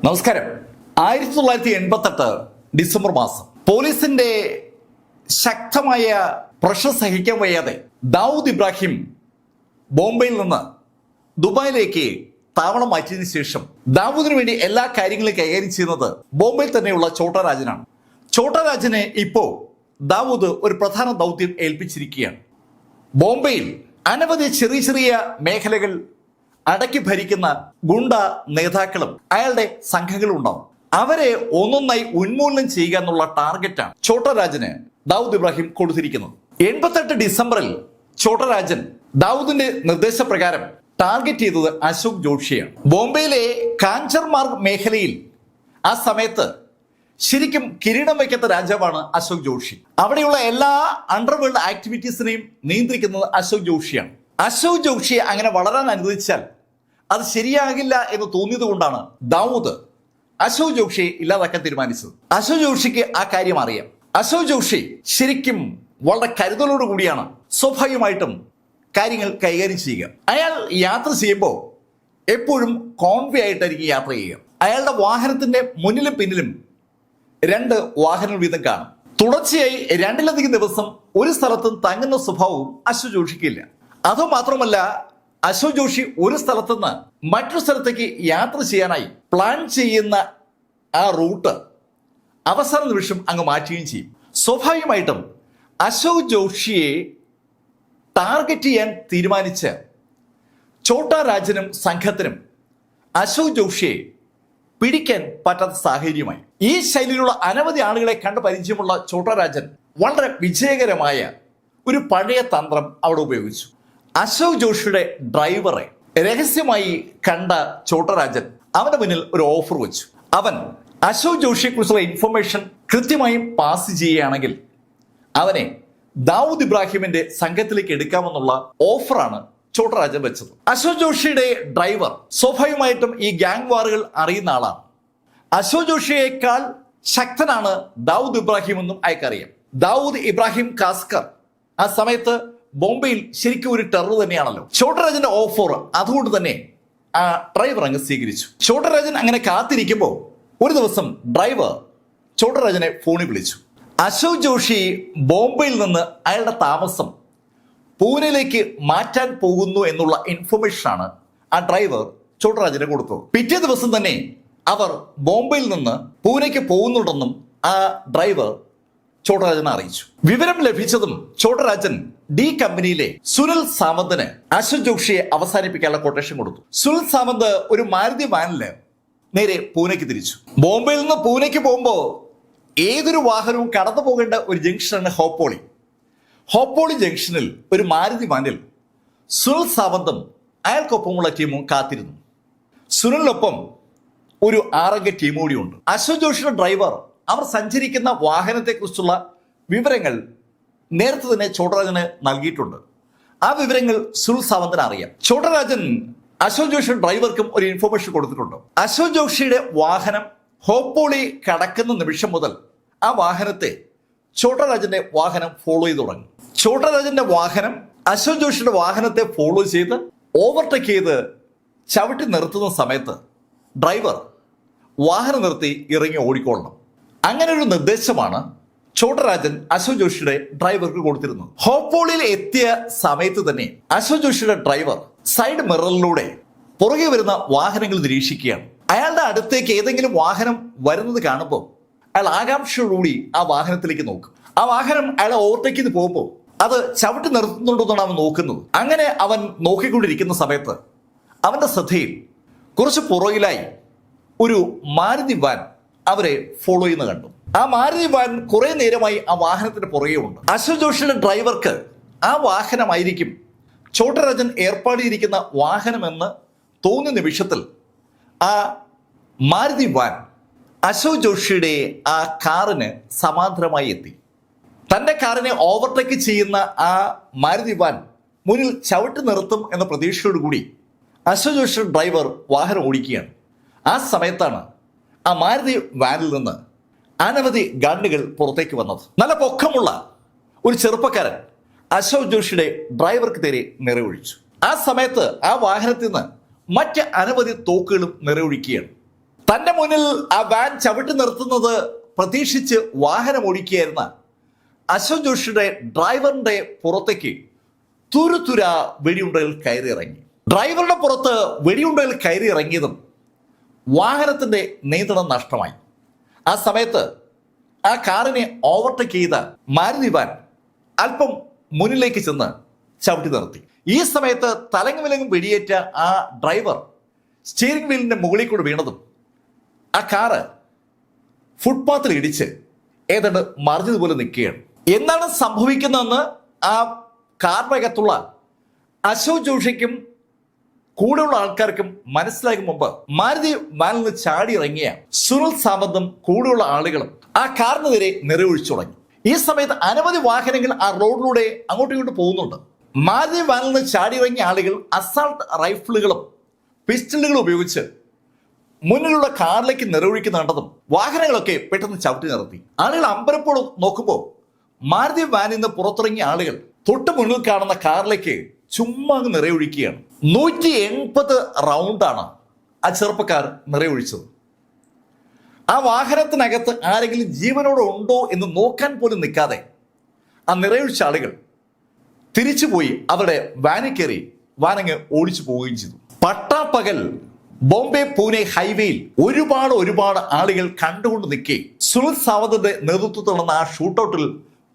നമസ്കാരം. 1988 ഡിസംബർ മാസം പോലീസിന്റെ ശക്തമായ പ്രഷർ സഹിക്കാൻ വയ്യാതെ ദാവൂദ് ഇബ്രാഹിം ബോംബെയിൽ നിന്ന് ദുബായിലേക്ക് താവളം മാറ്റിയതിനു ശേഷം ദാവൂദിന് വേണ്ടി എല്ലാ കാര്യങ്ങളും കൈകാര്യം ചെയ്യുന്നത് ബോംബെയിൽ തന്നെയുള്ള ഛോട്ടാ രാജനാണ്. ഛോട്ടാ രാജനെ ഇപ്പോ ദാവൂദ് ഒരു പ്രധാന ദൗത്യം ഏൽപ്പിച്ചിരിക്കുകയാണ്. ബോംബെയിൽ അനവധി ചെറിയ ചെറിയ മേഖലകൾ അടക്കി ഭരിക്കുന്ന ഗുണ്ട നേതാക്കളും അയാളുടെ സംഘങ്ങളും ഉണ്ടാവും. അവരെ ഒന്നൊന്നായി ഉന്മൂലനം ചെയ്യുക എന്നുള്ള ടാർഗറ്റാണ് ഛോട്ടാ രാജന് ദാവൂദ് ഇബ്രാഹിം കൊടുത്തിരിക്കുന്നത്. 88 ഡിസംബറിൽ ഛോട്ടാ രാജൻ ദാവൂദിന്റെ നിർദ്ദേശപ്രകാരം ടാർഗറ്റ് ചെയ്തത് അശോക് ജോഷിയാണ്. ബോംബെയിലെ കാഞ്ചർമാർഗ് മേഖലയിൽ ആ സമയത്ത് ശരിക്കും കിരീടം വയ്ക്കാത്ത രാജാവാണ് അശോക് ജോഷി. അവിടെയുള്ള എല്ലാ അണ്ടർവേൾഡ് ആക്ടിവിറ്റീസിനെയും നിയന്ത്രിക്കുന്നത് അശോക് ജോഷിയാണ്. അശോക് ജോഷിയെ അങ്ങനെ വളരാൻ അനുവദിച്ചാൽ അത് ശരിയാകില്ല എന്ന് തോന്നിയത് കൊണ്ടാണ് ദാവൂദ് അശോക് ജോഷിയെ ഇല്ലാതാക്കാൻ തീരുമാനിച്ചത്. അശോക് ജോഷിക്ക് ആ കാര്യം അറിയാം. അശോക് ജോഷി ശരിക്കും വളരെ കരുതലോട് കൂടിയാണ് സ്വാഭാവികമായിട്ടും കാര്യങ്ങൾ കൈകാര്യം ചെയ്യുക. അയാൾ യാത്ര ചെയ്യുമ്പോൾ എപ്പോഴും കോൺവേ ആയിട്ടായിരിക്കും യാത്ര ചെയ്യുക. അയാളുടെ വാഹനത്തിന്റെ മുന്നിലും പിന്നിലും 2 വാഹനങ്ങൾ വീതം കാണും. തുടർച്ചയായി 2-ലധികം ദിവസം ഒരു സ്ഥലത്തും തങ്ങുന്ന സ്വഭാവവും അശോക് ജോഷിക്കില്ല. അതുമാത്രമല്ല, അശോക് ജോഷി ഒരു സ്ഥലത്തുനിന്ന് മറ്റൊരു സ്ഥലത്തേക്ക് യാത്ര ചെയ്യാനായി പ്ലാൻ ചെയ്യുന്ന ആ റൂട്ട് അവസാന നിമിഷം അങ്ങ് മാറ്റുകയും ചെയ്യും. സ്വാഭാവികമായിട്ടും അശോക് ജോഷിയെ ടാർഗറ്റ് ചെയ്യാൻ തീരുമാനിച്ച ഛോട്ടാ രാജനും സംഘത്തിനും അശോക് ജോഷിയെ പിടിക്കാൻ പറ്റാത്ത സാഹചര്യമായി. ഈ ശൈലിയിലുള്ള അനവധി ആളുകളെ കണ്ട് പരിചയമുള്ള ഛോട്ടാ രാജൻ വളരെ വിജയകരമായ ഒരു പഴയ തന്ത്രം അവിടെ ഉപയോഗിച്ചു. അശോക് ജോഷിയുടെ ഡ്രൈവറെ രഹസ്യമായി കണ്ട ഛോട്ടാ രാജൻ അവന്റെ മുന്നിൽ ഒരു ഓഫർ വെച്ചു. അവൻ അശോക് ജോഷിയെ കുറിച്ചുള്ള ഇൻഫർമേഷൻ കൃത്യമായും പാസ് ചെയ്യുകയാണെങ്കിൽ അവനെ ദാവൂദ് ഇബ്രാഹിമിന്റെ സംഘത്തിലേക്ക് എടുക്കാമെന്നുള്ള ഓഫറാണ് ഛോട്ടാ രാജൻ വെച്ചത്. അശോക് ജോഷിയുടെ ഡ്രൈവർ സ്വാഭാവികമായിട്ടും ഈ ഗ്യാങ് വാറുകൾ അറിയുന്ന ആളാണ്. അശോക് ജോഷിയേക്കാൾ ശക്തനാണ് ദാവൂദ് ഇബ്രാഹിം എന്നും അയാൾക്കറിയാം. ദാവൂദ് ഇബ്രാഹിം കാസ്കർ ആ സമയത്ത് ബോംബെയിൽ ശരിക്കും ഒരു ടെറർ തന്നെയാണല്ലോ. ഛോട്ടാ രാജന്റെ ഓഫർ അതുകൊണ്ട് തന്നെ ആ ഡ്രൈവർ അങ്ങ് സ്വീകരിച്ചു. ഛോട്ടാ രാജൻ അങ്ങനെ കാത്തിരിക്കുമ്പോൾ ഒരു ദിവസം ഡ്രൈവർ ഛോട്ടാ രാജനെ ഫോണിൽ വിളിച്ചു. അശോക് ജോഷി ബോംബെയിൽ നിന്ന് അയാളുടെ താമസം പൂനെയിലേക്ക് മാറ്റാൻ പോകുന്നു എന്നുള്ള ഇൻഫർമേഷനാണ് ആ ഡ്രൈവർ ഛോട്ടാ രാജന് കൊടുത്തത്. പിറ്റേ ദിവസം തന്നെ അവർ ബോംബെയിൽ നിന്ന് പൂനെക്ക് പോകുന്നുണ്ടെന്നും ആ ഡ്രൈവർ ഛോട്ടാ രാജനെ അറിയിച്ചു. വിവരം ലഭിച്ചതും ഛോട്ടാ രാജൻ ഡി കമ്പനിയിലെ സുനിൽ സാമന്തിന് അശോക് ജോഷിയെ അവസാനിപ്പിക്കാനുള്ള കൊട്ടേഷൻ കൊടുത്തു. സുനിൽ സാമന്ത് ഒരു മാരുതി വാനില് നേരെ പൂനെക്ക് തിരിച്ചു. ബോംബെയിൽ നിന്ന് പൂനെക്ക് പോകുമ്പോൾ ഏതൊരു വാഹനവും കടന്നു പോകേണ്ട ഒരു ജംഗ്ഷനാണ് ഹോപ്പോളി. ഹോപ്പോളി ജംഗ്ഷനിൽ ഒരു മാരുതി വാനിൽ സുനിൽ സാമന്തും അയാൾക്കൊപ്പമുള്ള ടീമും കാത്തിരുന്നു. സുനിലിനൊപ്പം ഒരു 6-അംഗ ടീം കൂടിയുണ്ട്. അശോക് ജോഷിയുടെ ഡ്രൈവർ അവർ സഞ്ചരിക്കുന്ന വാഹനത്തെക്കുറിച്ചുള്ള വിവരങ്ങൾ നേരത്തെ തന്നെ ഛോട്ടാ രാജന് നൽകിയിട്ടുണ്ട്. ആ വിവരങ്ങൾ സുനിൽ സാമന്തിന് അറിയാം. ഛോട്ടാ രാജൻ അശോക് ജോഷിയുടെ ഡ്രൈവർക്കും ഒരു ഇൻഫർമേഷൻ കൊടുത്തിട്ടുണ്ട്. അശോക് ജോഷിയുടെ വാഹനം ഹോപ്പോളി കടക്കുന്ന നിമിഷം മുതൽ ആ വാഹനത്തെ ഛോട്ടാ രാജന്റെ വാഹനം ഫോളോ ചെയ്ത് തുടങ്ങി. ഛോട്ടാ രാജന്റെ വാഹനം അശോക് ജോഷിയുടെ വാഹനത്തെ ഫോളോ ചെയ്ത് ഓവർടേക്ക് ചെയ്ത് ചവിട്ടി നിർത്തുന്ന സമയത്ത് ഡ്രൈവർ വാഹനം നിർത്തി ഇറങ്ങി ഓടിക്കൊള്ളണം. അങ്ങനെ ഒരു നിർദ്ദേശമാണ് ഛോട്ടാ രാജൻ അശോക് ജോഷിയുടെ ഡ്രൈവർക്ക് കൊടുത്തിരുന്നത്. ഹോപ്പോളിയിൽ എത്തിയ സമയത്ത് തന്നെ അശോക് ജോഷിയുടെ ഡ്രൈവർ സൈഡ് മിററിലൂടെ പുറകെ വരുന്ന വാഹനങ്ങൾ നിരീക്ഷിക്കുകയാണ്. അയാളുടെ അടുത്തേക്ക് ഏതെങ്കിലും വാഹനം വരുന്നത് കാണുമ്പോൾ അയാൾ ആകാംക്ഷയോടുകൂടി ആ വാഹനത്തിലേക്ക് നോക്കും. ആ വാഹനം അയാളെ ഓവർടേക്ക് ചെയ്ത് പോകുമ്പോൾ അത് ചവിട്ടി നിർത്തുന്നുണ്ടെന്നാണ് അവൻ നോക്കുന്നത്. അങ്ങനെ അവൻ നോക്കിക്കൊണ്ടിരിക്കുന്ന സമയത്ത് അവന്റെ ശ്രദ്ധയിൽ കുറച്ച് പുറകിലായി ഒരു മാരുതി വാൻ അവരെ ഫോളോ ചെയ്യുന്ന കണ്ടു. ആ മാരുതി വാൻ കുറെ നേരമായി ആ വാഹനത്തിന്റെ പുറകെ ഉണ്ട്. അശോക് ജോഷിയുടെ ഡ്രൈവർക്ക് ആ വാഹനമായിരിക്കും ഛോട്ടാ രാജൻ ഏർപ്പാട് ചെയ്തിരിക്കുന്ന വാഹനമെന്ന് തോന്നിയ നിമിഷത്തിൽ ആ മാരുതി വാൻ അശോക് ജോഷിയുടെ ആ കാറിന് സമാന്തരമായി എത്തി. തന്റെ കാറിനെ ഓവർടേക്ക് ചെയ്യുന്ന ആ മാരുതി വാൻ മുന്നിൽ ചവിട്ടി നിർത്തും എന്ന പ്രതീക്ഷയോടുകൂടി അശോക് ജോഷിയുടെ ഡ്രൈവർ വാഹനം ഓടിക്കുകയാണ്. ആ സമയത്താണ് ആ മാരുതി വാനിൽ നിന്ന് അനവധി ഗണ്ണുകൾ പുറത്തേക്ക് വന്നത്. നല്ല പൊക്കമുള്ള ഒരു ചെറുപ്പക്കാരൻ അശോക് ജോഷിയുടെ ഡ്രൈവർക്ക് നേരെ നിറയൊഴിച്ചു. ആ സമയത്ത് ആ വാഹനത്തിൽ നിന്ന് മറ്റ് അനവധി തോക്കുകളും നിറയൊഴിക്കുകയാണ്. തന്റെ മുന്നിൽ ആ വാൻ ചവിട്ടി നിർത്തുന്നത് പ്രതീക്ഷിച്ച് വാഹനം ഓടിക്കുകയായിരുന്ന അശോക് ജോഷിയുടെ ഡ്രൈവറിന്റെ പുറത്തേക്ക് തുരുതുര വെടിയുണ്ടകൾ കയറി ഇറങ്ങി. ഡ്രൈവറുടെ പുറത്ത് വെടിയുണ്ടകൾ കയറി ഇറങ്ങിയതും വാഹനത്തിന്റെ നിയന്ത്രണം നഷ്ടമായി. ആ സമയത്ത് ആ കാറിനെ ഓവർടേക്ക് ചെയ്ത മാരുതി വാൻ അല്പം മുന്നിലേക്ക് ചെന്ന് ചവിട്ടി നിർത്തി. ഈ സമയത്ത് തലങ്ങും വിലങ്ങും വെടിയേറ്റ ആ ഡ്രൈവർ സ്റ്റിയറിംഗ് വീലിന്റെ മുകളിൽ കൂടെ വീണതും ആ കാറ് ഫുട്പാത്തിൽ ഇടിച്ച് ഏതാണ്ട് മറിഞ്ഞതുപോലെ നിൽക്കുകയാണ്. എന്താണ് സംഭവിക്കുന്നതെന്ന് ആ കാറിനകത്തുള്ള അശോക് ജോഷിക്കും കൂടെയുള്ള ആൾക്കാർക്കും മനസ്സിലാക്കും മുമ്പ് മാരുതി വാനിൽ നിന്ന് ചാടി ഇറങ്ങിയ സുനിൽ സാവന്തും കൂടെയുള്ള ആളുകളും ആ കാറിനെതിരെ നിറയൊഴിച്ചു തുടങ്ങി. ഈ സമയത്ത് അനവധി വാഹനങ്ങൾ ആ റോഡിലൂടെ അങ്ങോട്ടും ഇങ്ങോട്ട് പോകുന്നുണ്ട്. മാരുതി വാനിൽ നിന്ന് ചാടി ഇറങ്ങിയ ആളുകൾ അസാൾട്ട് റൈഫിളുകളും പിസ്റ്റളുകളും ഉപയോഗിച്ച് മുന്നിലുള്ള കാറിലേക്ക് നിറയൊഴിക്കുന്ന കണ്ടതും വാഹനങ്ങളൊക്കെ പെട്ടെന്ന് ചവിട്ടി നിർത്തി. ആളുകൾ അമ്പരപ്പോൾ നോക്കുമ്പോൾ മാരുതി വാനിൽ നിന്ന് പുറത്തിറങ്ങിയ ആളുകൾ തൊട്ട് മുന്നിൽ കാണുന്ന കാറിലേക്ക് ചുമ്മാ നിറയൊഴിക്കുകയാണ്. 180 റൗണ്ടാണ് ആ ചെറുപ്പക്കാർ നിറയൊഴിച്ചത്. ആ വാഹനത്തിനകത്ത് ആരെങ്കിലും ജീവനോടെ ഉണ്ടോ എന്ന് നോക്കാൻ പോലും നിൽക്കാതെ ആ നിറയൊഴിച്ച ആളുകൾ തിരിച്ചുപോയി അവരുടെ വാനിൽ കയറി വാനങ്ങ് ഓടിച്ചു പോവുകയും ചെയ്തു. പട്ടാപ്പകൽ ബോംബെ പൂനെ ഹൈവേയിൽ ഒരുപാട് ആളുകൾ കണ്ടുകൊണ്ട് നിൽക്കെ സുനിൽ സാവന്തിന്റെ നേതൃത്വത്തിൽ നടന്ന ആ ഷൂട്ടൌട്ടിൽ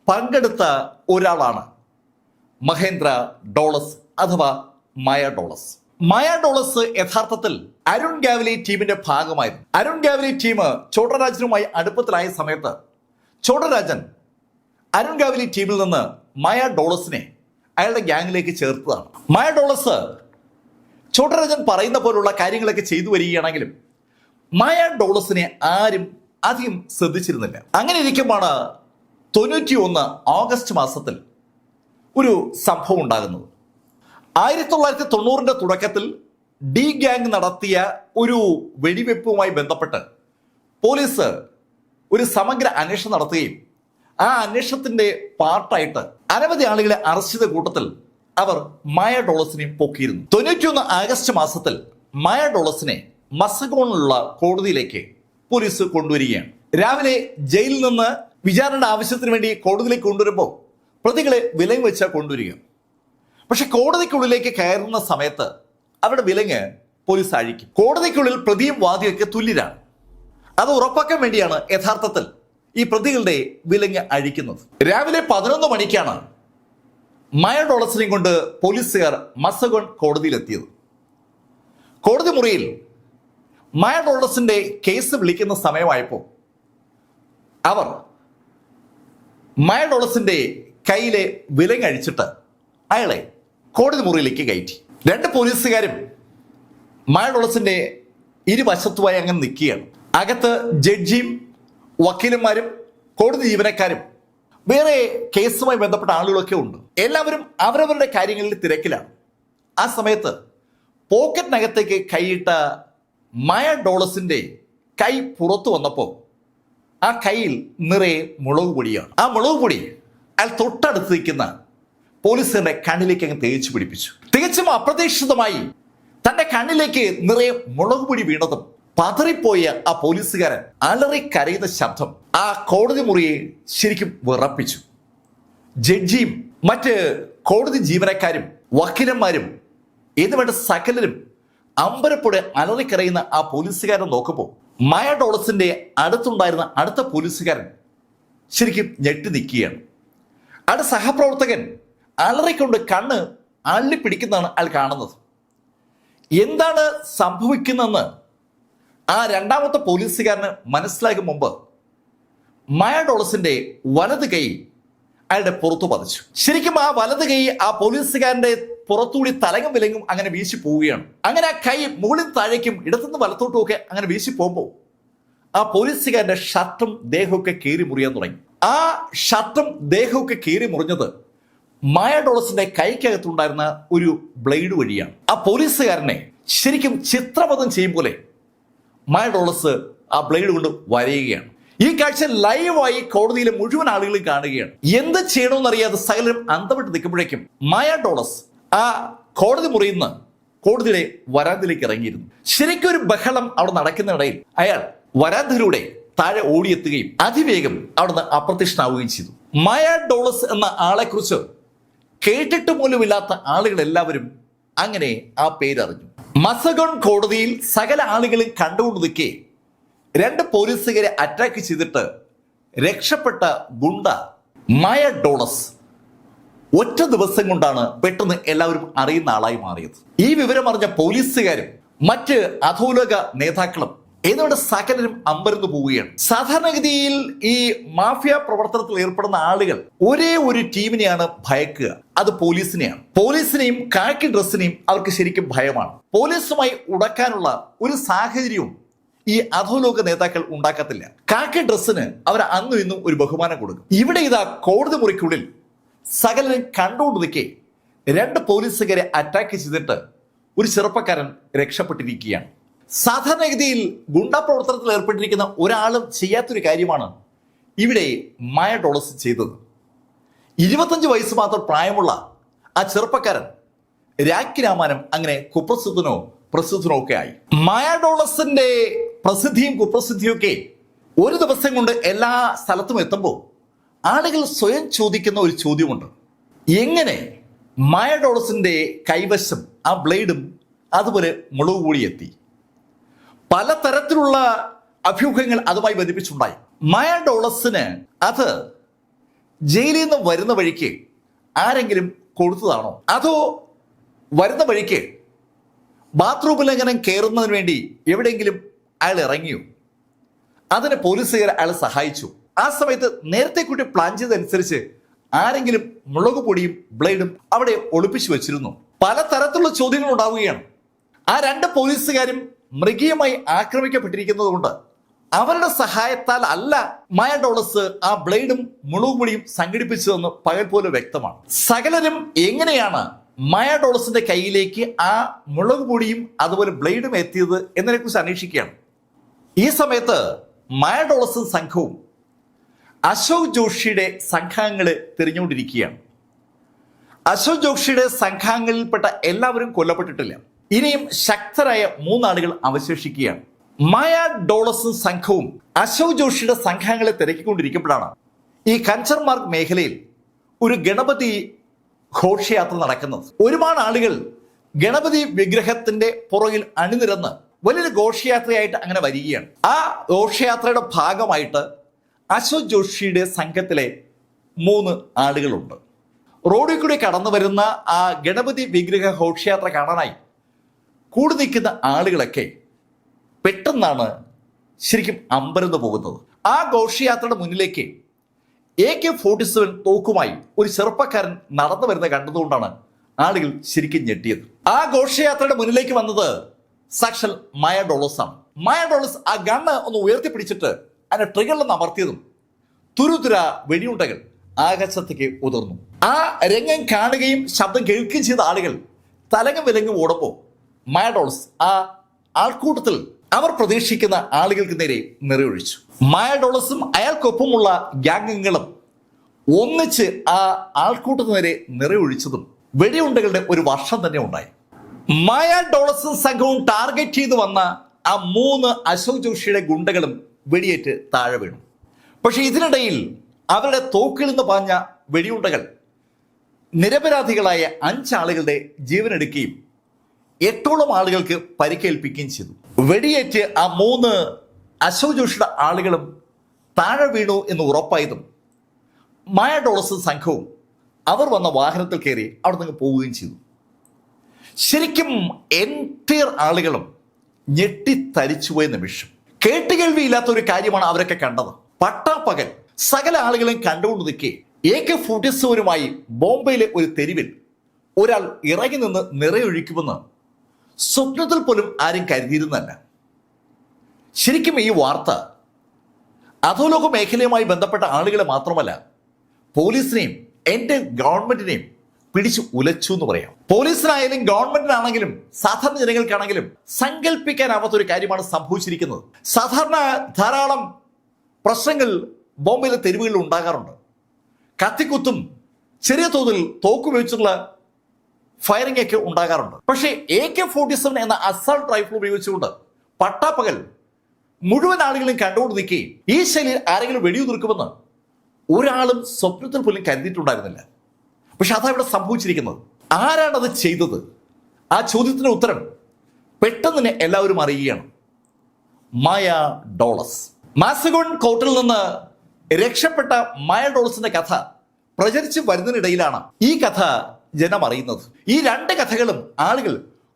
പങ്കെടുത്ത ഒരാളാണ് മഹേന്ദ്ര ഡോളസ് അഥവാ മായ ഡോളസ്. മായ ഡോളസ് യഥാർത്ഥത്തിൽ അരുൺ ഗാവ്ലി ടീമിന്റെ ഭാഗമായിരുന്നു. അരുൺ ഗാവ്ലി ടീം ചോട്ടരാജനുമായി അടുപ്പത്തിലായ സമയത്ത് ചോട്ടരാജൻ അരുൺ ഗാവ്ലി ടീമിൽ നിന്ന് മായ ഡോളസിനെ അയാളുടെ ഗ്യാങ്ങിലേക്ക് ചേർത്തതാണ്. മായ ഡോളസ് ചോട്ടരാജൻ പറയുന്ന പോലുള്ള കാര്യങ്ങളൊക്കെ ചെയ്തു വരികയാണെങ്കിലും മായ ഡോളസിനെ ആരും അധികം ശ്രദ്ധിച്ചിരുന്നില്ല. അങ്ങനെ ഇരിക്കുമ്പോഴാണ് 91 ഓഗസ്റ്റ് മാസത്തിൽ ഒരു സംഭവം ഉണ്ടാകുന്നത്. 1990 തുടക്കത്തിൽ ഡി ഗ്യാങ് നടത്തിയ ഒരു വെടിവെപ്പുമായി ബന്ധപ്പെട്ട് പോലീസ് ഒരു സമഗ്ര അന്വേഷണം നടത്തുകയും ആ അന്വേഷണത്തിന്റെ പാർട്ടായിട്ട് അനവധി ആളുകളെ അറസ്റ്റ് ചെയ്ത കൂട്ടത്തിൽ അവർ മായ ഡോളസിനെ പൊക്കിയിരുന്നു. 91 ആഗസ്റ്റ് മാസത്തിൽ മായ ഡോളസിനെ മസഗോണിലുള്ള കോടതിയിലേക്ക് പോലീസ് കൊണ്ടുവരികയാണ്. രാവിലെ ജയിലിൽ നിന്ന് വിചാരണയുടെ ആവശ്യത്തിന് വേണ്ടി കോടതിയിലേക്ക് കൊണ്ടുവരുമ്പോൾ പ്രതികളെ വിലങ്ങ് വെച്ചാൽ കൊണ്ടുവരിക. പക്ഷെ കോടതിക്കുള്ളിലേക്ക് കയറുന്ന സമയത്ത് അവരുടെ വിലങ്ങ് പോലീസ് അഴിക്കും. കോടതിക്കുള്ളിൽ പ്രതിയും വാദിയൊക്കെ തുല്യരാണ്. അത് ഉറപ്പാക്കാൻ വേണ്ടിയാണ് യഥാർത്ഥത്തിൽ ഈ പ്രതികളുടെ വിലങ്ങ് അഴിക്കുന്നത്. രാവിലെ 11 മണിക്കാണ് മായ ഡോളസിനെയും കൊണ്ട് പോലീസുകാർ മസഗോൺ കോടതിയിലെത്തിയത്. കോടതി മുറിയിൽ മായ ഡോളസിന്റെ കേസ് വിളിക്കുന്ന സമയമായപ്പോൾ അവർ മായ ഡോളസിന്റെ കയ്യിലെ വിലങ്ങ് അഴിച്ചിട്ട് അയാളെ കോടതി മുറിയിലേക്ക് കയറ്റി. 2 പോലീസുകാരും മായ ഡോളസിന്റെ ഇരുവശത്തുമായി അങ്ങനെ നിൽക്കുകയാണ്. അകത്ത് ജഡ്ജിയും വക്കീലന്മാരും കോടതി ജീവനക്കാരും വേറെ കേസുമായി ബന്ധപ്പെട്ട ആളുകളൊക്കെ ഉണ്ട്. എല്ലാവരും അവരവരുടെ കാര്യങ്ങളിൽ തിരക്കിലാണ്. ആ സമയത്ത് പോക്കറ്റിനകത്തേക്ക് കൈയിട്ട മായ ഡോളസിന്റെ കൈ പുറത്തു വന്നപ്പോൾ ആ കയ്യിൽ നിറയെ മുളക് പൊടിയാണ്. ആ മുളക് പൊടി അയാൾ തൊട്ടടുത്ത് നിൽക്കുന്ന പോലീസുകാരുടെ കണ്ണിലേക്ക് അങ്ങ് തേച്ചു പിടിപ്പിച്ചു. തികച്ചും അപ്രതീക്ഷിതമായി തന്റെ കണ്ണിലേക്ക് നിറയെ മുളക് പൊടി വീണതും പതറിപ്പോയ ആ പോലീസുകാരൻ അലറി കരയുന്ന ശബ്ദം ആ കോടതി മുറിയെ ശരിക്കും വിറപ്പിച്ചു. ജഡ്ജിയും മറ്റ് കോടതി ജീവനക്കാരും വക്കീലന്മാരും എന്നുവേണ്ട സകലരും അമ്പരപ്പോടെ അലറിക്കരയുന്ന ആ പോലീസുകാരൻ നോക്കുമ്പോൾ മായ ഡോളസിന്റെ അടുത്തുണ്ടായിരുന്ന അടുത്ത പോലീസുകാരൻ ശരിക്കും ഞെട്ടി നിൽക്കുകയാണ്. അവിടെ സഹപ്രവർത്തകൻ അലറിക്കൊണ്ട് കണ്ണ് അള്ളിപ്പിടിക്കുന്നതാണ് അയാൾ കാണുന്നത്. എന്താണ് സംഭവിക്കുന്നതെന്ന് ആ രണ്ടാമത്തെ പോലീസുകാരന് മനസ്സിലാക്കും മുമ്പ് മായ ഡോളസിന്റെ വലത് കൈ അയാളുടെ പുറത്തു പതിച്ചു. ശരിക്കും ആ വലത് കൈ ആ പോലീസുകാരന്റെ പുറത്തുകൂടി തലങ്ങും വിലങ്ങും അങ്ങനെ വീശി പോവുകയാണ്. അങ്ങനെ ആ കൈ മുകളിൽ താഴേക്കും ഇടത്തുനിന്ന് വലത്തോട്ടും ഒക്കെ അങ്ങനെ വീശി പോകുമ്പോൾ ആ പോലീസുകാരന്റെ ഷർട്ടും ദേഹമൊക്കെ കീറി മുറിയാൻ തുടങ്ങി. ആ ഷർട്ടും ദേഹമൊക്കെ കീറി മുറിഞ്ഞത് മായ ഡോളസിന്റെ കൈക്കകത്തുണ്ടായിരുന്ന ഒരു ബ്ലേഡ് വഴിയാണ്. ആ പോലീസുകാരനെ ശരിക്കും ചിത്രപഥം ചെയ്യും പോലെ മായ ഡോളസ് ആ ബ്ലേഡ് കൊണ്ട് വരയുകയാണ്. ഈ കാഴ്ച ലൈവായി കോടതിയിലെ മുഴുവൻ ആളുകളും കാണുകയാണ്. എന്ത് ചെയ്യണമെന്നറിയാതെ സകലരും അന്തപ്പെട്ട് നിൽക്കുമ്പോഴേക്കും മായ ഡോളസ് ആ കോടതി മുറിയിൽ നിന്ന് കോടതിയുടെ വരാന്തയിലേക്ക് ഇറങ്ങിയിരുന്നു. ശരിക്കും ഒരു ബഹളം അവിടെ നടക്കുന്നിടയിൽ അയാൾ വരാന്തയിലൂടെ താഴെ ഓടിയെത്തുകയും അതിവേഗം അവിടുന്ന് അപ്രത്യക്ഷനാവുകയും ചെയ്തു. മായ ഡോളസ് എന്ന ആളെക്കുറിച്ച് കേട്ടിട്ട് പോലുമില്ലാത്ത ആളുകൾ എല്ലാവരും അങ്ങനെ ആ പേരറിഞ്ഞു. മസഗൺ കോടതിയിൽ സകല ആളുകളും കണ്ടുകൊണ്ട് നിൽക്കെ 2 പോലീസുകാരെ അറ്റാക്ക് ചെയ്തിട്ട് രക്ഷപ്പെട്ട ഗുണ്ട മായ ഡോളസ് ഒറ്റ ദിവസം കൊണ്ടാണ് പെട്ടെന്ന് എല്ലാവരും അറിയുന്ന ആളായി മാറിയത്. ഈ വിവരം അറിഞ്ഞ പോലീസുകാരും മറ്റ് അധോലോക നേതാക്കളും എന്നോട് സകലരും അമ്പരന്ന് പോവുകയാണ്. സാധാരണഗതിയിൽ ഈ മാഫിയ പ്രവർത്തനത്തിൽ ഏർപ്പെടുന്ന ആളുകൾ ഒരേ ഒരു ടീമിനെയാണ് ഭയക്കുക, അത് പോലീസിനെയാണ്. പോലീസിനെയും കാക്കി ഡ്രസ്സിനെയും അവർക്ക് ശരിക്കും ഭയമാണ്. പോലീസുമായി ഉടക്കാനുള്ള ഒരു സാഹചര്യവും ഈ അധോലോക നേതാക്കൾ ഉണ്ടാക്കത്തില്ല. കാക്കി ഡ്രസ്സിന് അവർ അന്നും ഇന്നും ഒരു ബഹുമാനം കൊടുക്കും. ഇവിടെ ഇതാ കോടതി മുറിക്കുള്ളിൽ സകലരും കണ്ടുകൊണ്ട് നിൽക്കെ 2 പോലീസുകാരെ അറ്റാക്ക് ചെയ്തിട്ട് ഒരു ചെറുപ്പക്കാരൻ രക്ഷപ്പെട്ടിരിക്കുകയാണ്. സാധാരണഗതിയിൽ ഗുണ്ടാ പ്രവർത്തനത്തിൽ ഏർപ്പെട്ടിരിക്കുന്ന ഒരാളും ചെയ്യാത്തൊരു കാര്യമാണ് ഇവിടെ മായ ഡോളസ് ചെയ്തത്. 25 വയസ്സ് മാത്രം പ്രായമുള്ള ആ ചെറുപ്പക്കാരൻ രാഖിരാമാനം അങ്ങനെ കുപ്രസിദ്ധനോ പ്രസിദ്ധനോ ഒക്കെ ആയി. മായ ഡോളസിന്റെ പ്രസിദ്ധിയും കുപ്രസിദ്ധിയും ഒക്കെ ഒരു ദിവസം കൊണ്ട് എല്ലാ സ്ഥലത്തും എത്തുമ്പോൾ ആളുകൾ സ്വയം ചോദിക്കുന്ന ഒരു ചോദ്യമുണ്ട്: എങ്ങനെ മായ ഡോളസിന്റെ കൈവശം ആ ബ്ലേഡും അതുപോലെ മുളക് കൂടി എത്തി? പലതരത്തിലുള്ള അഭ്യൂഹങ്ങൾ അതുമായി ബന്ധിപ്പിച്ചുണ്ടായി. മായ ഡോളസിന് അത് ജയിലിൽ നിന്ന് വരുന്ന വഴിക്ക് ആരെങ്കിലും കൊടുത്തതാണോ, അതോ വരുന്ന വഴിക്ക് ബാത്റൂമിൽ എങ്ങനെ കയറുന്നതിന് വേണ്ടി എവിടെയെങ്കിലും അയാൾ ഇറങ്ങിയോ? അതിന് പോലീസുകാർ അയാളെ സഹായിച്ചു. ആ സമയത്ത് നേരത്തെ കൂട്ടി പ്ലാൻ ചെയ്തതനുസരിച്ച് ആരെങ്കിലും മുളക് പൊടിയും ബ്ലേഡും അവിടെ ഒളിപ്പിച്ചു വെച്ചിരുന്നു? പലതരത്തിലുള്ള ചോദ്യങ്ങൾ ഉണ്ടാവുകയാണ്. ആ 2 പോലീസുകാരും മൃഗീയമായി ആക്രമിക്കപ്പെട്ടിരിക്കുന്നത് കൊണ്ട് അവരുടെ സഹായത്താൽ അല്ല മായ ഡോളസ് ആ ബ്ലേഡും മുളക് പൊടിയും സംഘടിപ്പിച്ചതെന്ന് പകൽ പോലെ വ്യക്തമാണ്. സകലരും എങ്ങനെയാണ് മായ ഡോളസിന്റെ കയ്യിലേക്ക് ആ മുളക് പൊടിയും അതുപോലെ ബ്ലേഡും എത്തിയത് എന്നതിനെ കുറിച്ച് അന്വേഷിക്കുകയാണ്. ഈ സമയത്ത് മായ ഡോളസും സംഘവും അശോക് ജോഷിയുടെ സംഘാംഗങ്ങളെ തിരഞ്ഞുകൊണ്ടിരിക്കുകയാണ്. അശോക് ജോഷിയുടെ സംഘാംഗങ്ങളിൽപ്പെട്ട എല്ലാവരും കൊല്ലപ്പെട്ടിട്ടില്ല. ഇനിയും ശക്തരായ 3 ആളുകൾ അവശേഷിക്കുകയാണ്. മായ ഡോളസും സംഘവും അശോക് ജോഷിയുടെ സംഘാംഗങ്ങളെ തിരക്കിക്കൊണ്ടിരിക്കുമ്പോഴാണ് ഈ കഞ്ചർമാർഗ് മേഖലയിൽ ഒരു ഗണപതി ഘോഷയാത്ര നടക്കുന്നത്. ഒരുപാട് ആളുകൾ ഗണപതി വിഗ്രഹത്തിന്റെ പുറകിൽ അണിനിരന്ന് വലിയൊരു ഘോഷയാത്രയായിട്ട് അങ്ങനെ വരികയാണ്. ആ ഘോഷയാത്രയുടെ ഭാഗമായിട്ട് അശോക് ജോഷിയുടെ സംഘത്തിലെ 3 ആളുകളുണ്ട്. റോഡിൽ കൂടി കടന്നു വരുന്ന ആ ഗണപതി വിഗ്രഹ ഘോഷയാത്ര കാണാനായി കൂടി നിൽക്കുന്ന ആളുകളൊക്കെ പെട്ടെന്നാണ് ശരിക്കും അമ്പരന്ന് പോകുന്നത്. ആ ഘോഷയാത്രയുടെ മുന്നിലേക്ക് AK-47 തോക്കുമായി ഒരു ചെറുപ്പക്കാരൻ നടന്നു വരുന്നത് കണ്ടതുകൊണ്ടാണ് ആളുകൾ ശരിക്കും ഞെട്ടിയത്. ആ ഘോഷയാത്രയുടെ മുന്നിലേക്ക് വന്നത് സാക്ഷാൽ മായ ഡോളസ് ആണ്. മായ ഡോളസ് ആ ഗണ്ണ് ഒന്ന് ഉയർത്തിപ്പിടിച്ചിട്ട് അതിന്റെ ട്രിഗറിലൊന്ന് അമർത്തിയതും തുരുതുര വെടിയുണ്ടകൾ ആകാശത്തേക്ക് ഉതിർന്നു. ആ രംഗം കാണുകയും ശബ്ദം കേൾക്കുകയും ചെയ്ത ആളുകൾ തലങ്ങും വിലങ്ങും ഓടുമ്പോൾ മായ ഡോളസ് ആ ആൾക്കൂട്ടത്തിൽ അവർ പ്രതീക്ഷിക്കുന്ന ആളുകൾക്ക് നേരെ നിറയൊഴിച്ചു. മായ ഡോളസും അയാൾക്കൊപ്പമുള്ള ഗ്യാങ്ങുകളും ഒന്നിച്ച് ആ ആൾക്കൂട്ടത്തിന് നേരെ നിറയൊഴിച്ചതും വെടിയുണ്ടകളുടെ ഒരു വർഷം തന്നെ ഉണ്ടായി. മായ ഡോളസും സംഘവും ടാർഗറ്റ് ചെയ്ത് വന്ന ആ 3 അശോക് ജോഷിയുടെ ഗുണ്ടകളും വെടിയേറ്റ് താഴെ വീണു. പക്ഷെ ഇതിനിടയിൽ അവരുടെ തോക്കിൽ നിന്ന് പാഞ്ഞ വെടിയുണ്ടകൾ നിരപരാധികളായ 5 ആളുകളുടെ ജീവനെടുക്കുകയും 8ഓളം ആളുകൾക്ക് പരിക്കേൽപ്പിക്കുകയും ചെയ്തു. വെടിയേറ്റ് ആ 3 അശോക് ജോഷിയുടെ ആളുകളും താഴെ വീണു എന്ന് ഉറപ്പായതും മായ ഡോളസും സംഘവും അവർ വന്ന വാഹനത്തിൽ കയറി അവിടെ നിന്ന് പോവുകയും ചെയ്തു. ശരിക്കും എൻറ്റയർ ആളുകളും ഞെട്ടിത്തരിച്ചുപോയ നിമിഷം. കേട്ടുകേൾവിയില്ലാത്ത ഒരു കാര്യമാണ് അവരൊക്കെ കണ്ടത്. പട്ടാപ്പകൽ സകല ആളുകളെയും കണ്ടുകൊണ്ട് നിൽക്കെ AK-47 ബോംബെയിലെ ഒരു തെരുവിൽ ഒരാൾ ഇറങ്ങി നിന്ന് നിറയൊഴിക്കുമെന്ന് സ്വപ്നത്തിൽ പോലും ആരും കരുതിയിരുന്നല്ല. ശരിക്കും ഈ വാർത്ത അധോലോക മേഖലയുമായി ബന്ധപ്പെട്ട ആളുകളെ മാത്രമല്ല, പോലീസിനെയും എൻ്റെ ഗവൺമെന്റിനെയും പിടിച്ചു ഉലച്ചു എന്ന് പറയാം. പോലീസിനായാലും ഗവൺമെന്റിനാണെങ്കിലും സാധാരണ ജനങ്ങൾക്കാണെങ്കിലും സങ്കല്പിക്കാനാവാത്ത ഒരു കാര്യമാണ് സംഭവിച്ചിരിക്കുന്നത്. സാധാരണ ധാരാളം പ്രശ്നങ്ങൾ ബോംബെയിലെ തെരുവുകളിൽ ഉണ്ടാകാറുണ്ട്. കത്തിക്കുത്തും ചെറിയ തോതിൽ തോക്കുപയോഗിച്ചുള്ള ഫയറിംഗ് ഒക്കെ ഉണ്ടാകാറുണ്ട്. പക്ഷേ AK-47 എന്ന അസാൾട്ട് റൈഫിൾ ഉപയോഗിച്ചുകൊണ്ട് പട്ടാപ്പകൽ മുഴുവൻ ആളുകളും കണ്ടുകൊണ്ട് നിൽക്കുകയും ഈ ശൈലിയിൽ ആരെങ്കിലും വെടിയുതിർക്കുമെന്ന് ഒരാളും സ്വപ്നത്തിൽ പോലും കരുതിയിട്ടുണ്ടായിരുന്നില്ല. പക്ഷെ അതാ ഇവിടെ സംഭവിച്ചിരിക്കുന്നത്. ആരാണത് ചെയ്തത്? ആ ചോദ്യത്തിന് ഉത്തരം പെട്ടെന്ന് തന്നെ എല്ലാവരും അറിയുകയാണ്. മായ ഡോളസ്. മാസഗോൺ കോർട്ടിൽ നിന്ന് രക്ഷപ്പെട്ട മായ ഡോളസിന്റെ കഥ പ്രചരിച്ചു വരുന്നതിനിടയിലാണ് ഈ കഥ ജനം അറിയുന്നത്. ഈ രണ്ട് കഥകളും ആളുകൾ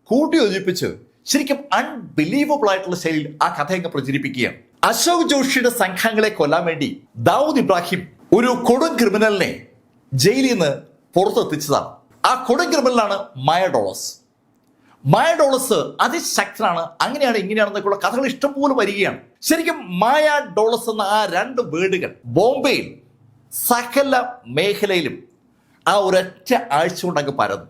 കൂട്ടിയോജിപ്പിച്ച് ശരിക്കും അൺബിലീവബിൾ ആയിട്ടുള്ള ശൈലിയിൽ ആ കഥ അങ്ങ് പ്രചരിപ്പിക്കുകയാണ്. അശോക് ജോഷിയുടെ സംഘങ്ങളെ കൊല്ലാൻ വേണ്ടി ദാവൂദ് ഇബ്രാഹിം ഒരു കൊടും ക്രിമിനലിനെ ജയിലിൽ നിന്ന് പുറത്തെത്തിച്ചതാണ്. ആ കൊടും ക്രിമിനലാണ് മായ ഡോളസ്. മായ ഡോളസ് അതിശക്തനാണ്, അങ്ങനെയാണ് ഇങ്ങനെയാണെന്നൊക്കെയുള്ള കഥകൾ ഇഷ്ടംപോലെ വരികയാണ്. ശരിക്കും മായ ഡോളസ് എന്ന ആ രണ്ട് വേർഡുകൾ ബോംബെയിൽ സകല മേഖലയിലും ആ ഒരൊറ്റ ആഴ്ച കൊണ്ട് അങ്ങ് പരന്നു.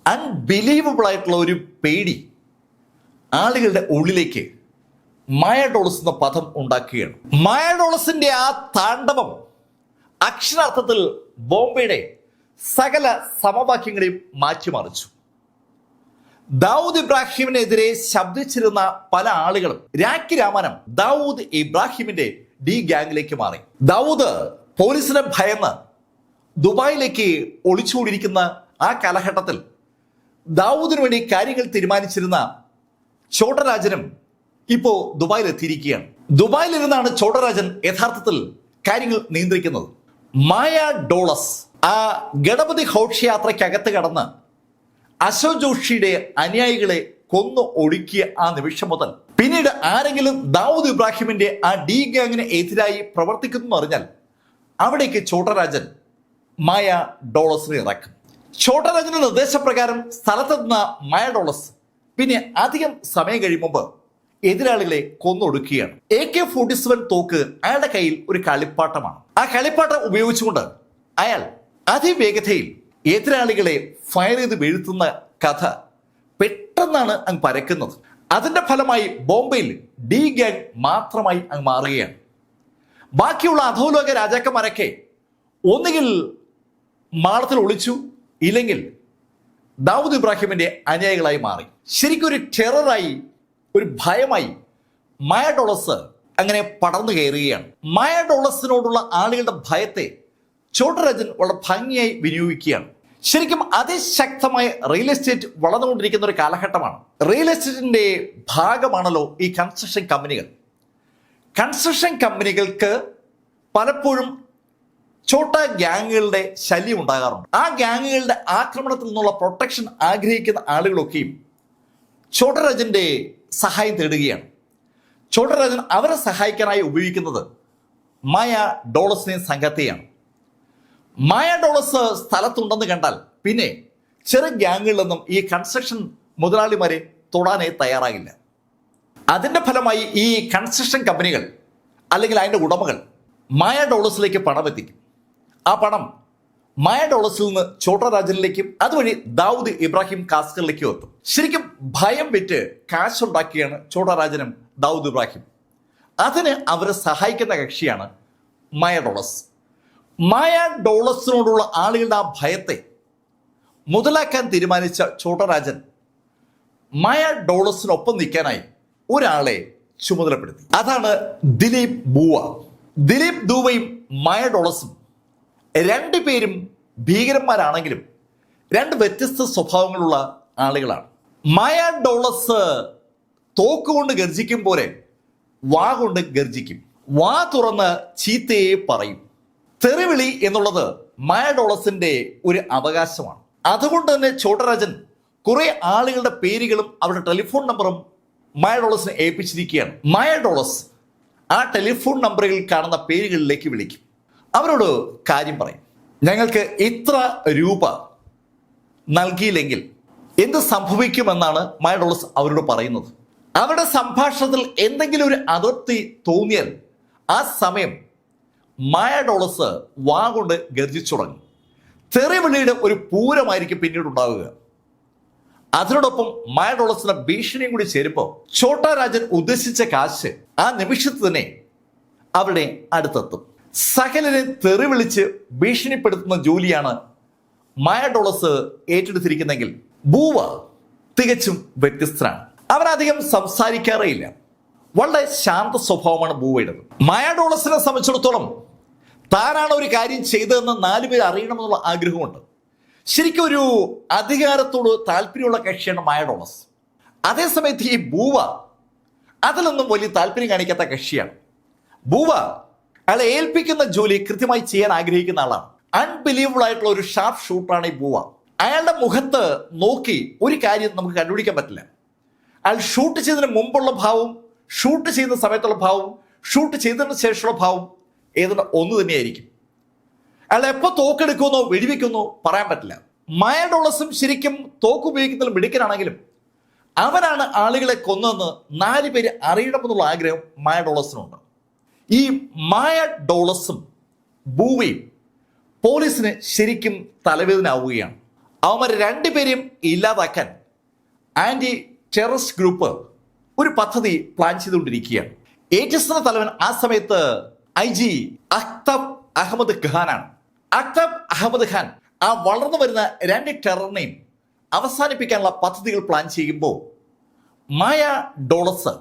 അൺബിലീവബിൾ ആയിട്ടുള്ള ഒരു പേടി ആളുകളുടെ ഉള്ളിലേക്ക് മായ ഡോളസ് എന്ന പദം ഉണ്ടാക്കുകയാണ്. മായ ഡോളസിന്റെ ആ താണ്ഡവം അക്ഷരാർത്ഥത്തിൽ ബോംബെയുടെ സകല സമവാക്യങ്ങളെയും മാറ്റിമറിച്ചു. ദാവൂദ് ഇബ്രാഹിമിനെതിരെ ശബ്ദിച്ചിരുന്ന പല ആളുകളും രാഖി രാമാനം ദാവൂദ് ഇബ്രാഹിമിന്റെ ഡി ഗാങ്ങിലേക്ക് മാറി. ദാവൂദ് പോലീസിനെ ഭയന്ന് ദുബായിലേക്ക് ഒളിച്ചുകൂടിയിരിക്കുന്ന ആ കാലഘട്ടത്തിൽ ദാവൂദിന് വേണ്ടി കാര്യങ്ങൾ തീരുമാനിച്ചിരുന്ന ചോട്ടരാജനും ഇപ്പോ ദുബായിൽ എത്തിയിരിക്കുകയാണ്. ദുബായിലിരുന്നാണ് ചോട്ടരാജൻ യഥാർത്ഥത്തിൽ കാര്യങ്ങൾ നിയന്ത്രിക്കുന്നത്. മായ ഡോളസ് ആ ഗണപതി ഘോഷയാത്രയ്ക്കകത്ത് കടന്ന് അശോക് ജോഷിയുടെ അനുയായികളെ കൊന്നു ഒടുക്കിയ ആ നിമിഷം മുതൽ പിന്നീട് ആരെങ്കിലും ദാവൂദ് ഇബ്രാഹിമിന്റെ ആ ഡി ഗാങ്ങിന് എതിരായി പ്രവർത്തിക്കുന്നു അറിഞ്ഞാൽ അവിടേക്ക് ചോട്ടരാജൻ മായ ഡോളസിനെ ഇറക്കും. ചോട്ടരാജന്റെ നിർദ്ദേശപ്രകാരം സ്ഥലത്തെത്തുന്ന മായ ഡോളസ് പിന്നെ അധികം സമയം കഴിയുമ്പോൾ എതിരാളികളെ കൊന്നൊടുക്കുകയാണ്. AK-47 തോക്ക് അയാളുടെ കയ്യിൽ ഒരു കളിപ്പാട്ടമാണ്. ആ കളിപ്പാട്ടം ഉപയോഗിച്ചുകൊണ്ട് അയാൾ അതിവേഗതയിൽ എതിരാളികളെ ഫയർ ചെയ്ത് വീഴ്ത്തുന്ന കഥ പെട്ടെന്നാണ് അങ്ങ് പരക്കുന്നത്. അതിന്റെ ഫലമായി ബോംബെയിൽ ഡി ഗാങ് മാത്രമായി അങ്ങ് മാറുകയാണ്. ബാക്കിയുള്ള അധോലോക രാജാക്കന്മാരൊക്കെ ഒന്നുകിൽ മാളത്തിൽ ഒളിച്ചു, ഇല്ലെങ്കിൽ ദാവൂദ് ഇബ്രാഹിമിന്റെ അനുയായികളായി മാറി. ശരിക്കും ഒരു ടെററായി, ഒരു ഭയമായി മായ ഡോളസ് അങ്ങനെ പടർന്നു കയറുകയാണ്. മായ ഡോളസിനോടുള്ള ആളുകളുടെ ഭയത്തെ ചോട്ടരാജൻ വളരെ ഭംഗിയായി വിനിയോഗിക്കുകയാണ്. ശരിക്കും അതിശക്തമായ റിയൽ എസ്റ്റേറ്റ് വളർന്നുകൊണ്ടിരിക്കുന്ന ഒരു കാലഘട്ടമാണ്. റിയൽ എസ്റ്റേറ്റിന്റെ ഭാഗമാണല്ലോ ഈ കൺസ്ട്രക്ഷൻ കമ്പനികൾ. കൺസ്ട്രക്ഷൻ കമ്പനികൾക്ക് പലപ്പോഴും ചോട്ട ഗ്യാങ്ങുകളുടെ ശല്യം ഉണ്ടാകാറുണ്ട്. ആ ഗ്യാങ്ങുകളുടെ ആക്രമണത്തിൽ നിന്നുള്ള പ്രൊട്ടക്ഷൻ ആഗ്രഹിക്കുന്ന ആളുകളൊക്കെയും ചോട്ടരാജന്റെ സഹായം തേടുകയാണ്. ചോട്ടരാജൻ അവരെ സഹായിക്കാനായി ഉപയോഗിക്കുന്നത് മായ ഡോളസിനെയും സംഘത്തെയാണ്. മായ ഡോളസ് സ്ഥലത്തുണ്ടെന്ന് കണ്ടാൽ പിന്നെ ചെറു ഗ്യാങ്ങുകളിൽ നിന്നും ഈ കൺസ്ട്രക്ഷൻ മുതലാളിമാരെ തൊടാനേ തയ്യാറാകില്ല. അതിന്റെ ഫലമായി ഈ കൺസ്ട്രക്ഷൻ കമ്പനികൾ അല്ലെങ്കിൽ അതിന്റെ ഉടമകൾ മായ ഡോളസിലേക്ക് പണം എത്തിക്കും. ആ പണം മായ ഡോളസിൽ നിന്ന് ചോട്ടരാജനിലേക്കും അതുവഴി ദാവൂദ് ഇബ്രാഹിം കാസ്കറിലേക്കും എത്തും. ശരിക്കും ഭയം വിറ്റ് കാശുണ്ടാക്കിയാണ് ചോട്ടരാജനും ദാവൂദ് ഇബ്രാഹിം. അതിന് അവരെ സഹായിക്കുന്ന കക്ഷിയാണ് മായ ഡോളസ്. മായ ഡോളസിനോടുള്ള ആളുകളുടെ ആ ഭയത്തെ മുതലാക്കാൻ തീരുമാനിച്ച ചോട്ടരാജൻ മായ ഡോളസിനൊപ്പം നിൽക്കാനായി ഒരാളെ ചുമതലപ്പെടുത്തി. അതാണ് ദിലീപ് ബൂവ. ദിലീപ് ദൂവയും മായ ഡോളസും രണ്ടുപേരും ഭീകരന്മാരാണെങ്കിലും രണ്ട് വ്യത്യസ്ത സ്വഭാവങ്ങളുള്ള ആളുകളാണ്. മായ ഡോളസ് തോക്കുകൊണ്ട് ഗർജിക്കും പോലെ വാ കൊണ്ട് ഗർജിക്കും. വാ തുറന്ന് ചീത്തയെ പറയും. തെറിവിളി എന്നുള്ളത് മായ ഡോളസിന്റെ ഒരു അവകാശമാണ്. അതുകൊണ്ട് തന്നെ ചോട്ടരാജൻ കുറെ ആളുകളുടെ പേരുകളും അവരുടെ ടെലിഫോൺ നമ്പറും മായ ഡോളസിനെ ഏൽപ്പിച്ചിരിക്കുകയാണ്. മായ ഡോളസ് ആ ടെലിഫോൺ നമ്പറുകളിൽ കാണുന്ന പേരുകളിലേക്ക് വിളിക്കും. അവരോട് കാര്യം പറയും. ഞങ്ങൾക്ക് ഇത്ര രൂപ നൽകിയില്ലെങ്കിൽ എന്ത് സംഭവിക്കുമെന്നാണ് മായ ഡോളസ് അവരോട് പറയുന്നത്. അവരുടെ സംഭാഷണത്തിൽ എന്തെങ്കിലും ഒരു അതിർത്തി തോന്നിയാൽ ആ സമയം മായ ഡോളസ് വാ കൊണ്ട് ഗർജിച്ചു തുടങ്ങും. തെറിവിളിയുടെ ഒരു പൂരമായിരിക്കും പിന്നീട് ഉണ്ടാവുക. അതിനോടൊപ്പം മായ ഡോളസിന്റെ ഭീഷണിയും കൂടി ചേരുമ്പോൾ ചോട്ടരാജൻ ഉദ്ദേശിച്ച കാശ് ആ നിമിഷത്ത് തന്നെ അവരുടെ അടുത്തെത്തും. സകലരെ തെറി വിളിച്ച് ഭീഷണിപ്പെടുത്തുന്ന ജോലിയാണ് മായ ഡോളസ് ഏറ്റെടുത്തിരിക്കുന്നെങ്കിൽ ബൂവ തികച്ചും വ്യത്യസ്തനാണ്. അവരധികം സംസാരിക്കാറേയില്ല. വളരെ ശാന്ത സ്വഭാവമാണ് ബൂവയുടേത്. മായ ഡോളസിനെ സംബന്ധിച്ചിടത്തോളം താനാണ് ഒരു കാര്യം ചെയ്തതെന്ന് 4 പേര് അറിയണമെന്നുള്ള ആഗ്രഹമുണ്ട്. ശരിക്കും ഒരു അധികാരത്തോട് താല്പര്യമുള്ള കക്ഷിയാണ് മായ ഡോളസ്. അതേസമയത്ത് ഈ ബൂവ അതിലൊന്നും വലിയ താല്പര്യം കാണിക്കാത്ത കക്ഷിയാണ്. ബൂവ അയാളെ ഏൽപ്പിക്കുന്ന ജോലി കൃത്യമായി ചെയ്യാൻ ആഗ്രഹിക്കുന്ന ആളാണ്. അൺബിലീവബിൾ ആയിട്ടുള്ള ഒരു ഷാർപ്പ് ഷൂട്ടറാണ് ഈ ബൂവ. അയാളുടെ മുഖത്ത് നോക്കി ഒരു കാര്യം നമുക്ക് കണ്ടുപിടിക്കാൻ പറ്റില്ല. അയാൾ ഷൂട്ട് ചെയ്തതിന് മുമ്പുള്ള ഭാവവും ഷൂട്ട് ചെയ്യുന്ന സമയത്തുള്ള ഭാവവും ഷൂട്ട് ചെയ്തതിന് ശേഷമുള്ള ഭാവം ഏതാണ്ട് ഒന്ന് തന്നെയായിരിക്കും. അയാൾ എപ്പോൾ തോക്കെടുക്കുമെന്നോ വെടിവെക്കുമെന്നോ പറയാൻ പറ്റില്ല. മായ ഡോളസും ശരിക്കും തോക്ക് ഉപയോഗിക്കുന്നതിൽ മിടുക്കനാണെങ്കിലും അവനാണ് ആളുകളെ കൊന്നതെന്ന് 4 പേര് അറിയണമെന്നുള്ള ആഗ്രഹം മായ ഡോളസിനുണ്ട്. ഈ മായ ഡോളസും ബൂവയും പോലീസിന് ശരിക്കും തലവേദന ആവുകയാണ്. അവന്മാർ 2 പേരെയും ഇല്ലാതാക്കാൻ ആന്റി ടെററിസ്റ്റ് ഗ്രൂപ്പ് ഒരു പദ്ധതി പ്ലാൻ ചെയ്തുകൊണ്ടിരിക്കുകയാണ്. ഏറ്റിസിന്റെ തലവൻ ആ സമയത്ത് IG അഖ്തബ് അഹമ്മദ് ഖാനാണ്. അഖ്തബ് അഹമ്മദ് ഖാൻ ആ വളർന്നു വരുന്ന 2 ടെററിനെയും അവസാനിപ്പിക്കാനുള്ള പദ്ധതികൾ പ്ലാൻ ചെയ്യുമ്പോൾ മായ ഡോളസ്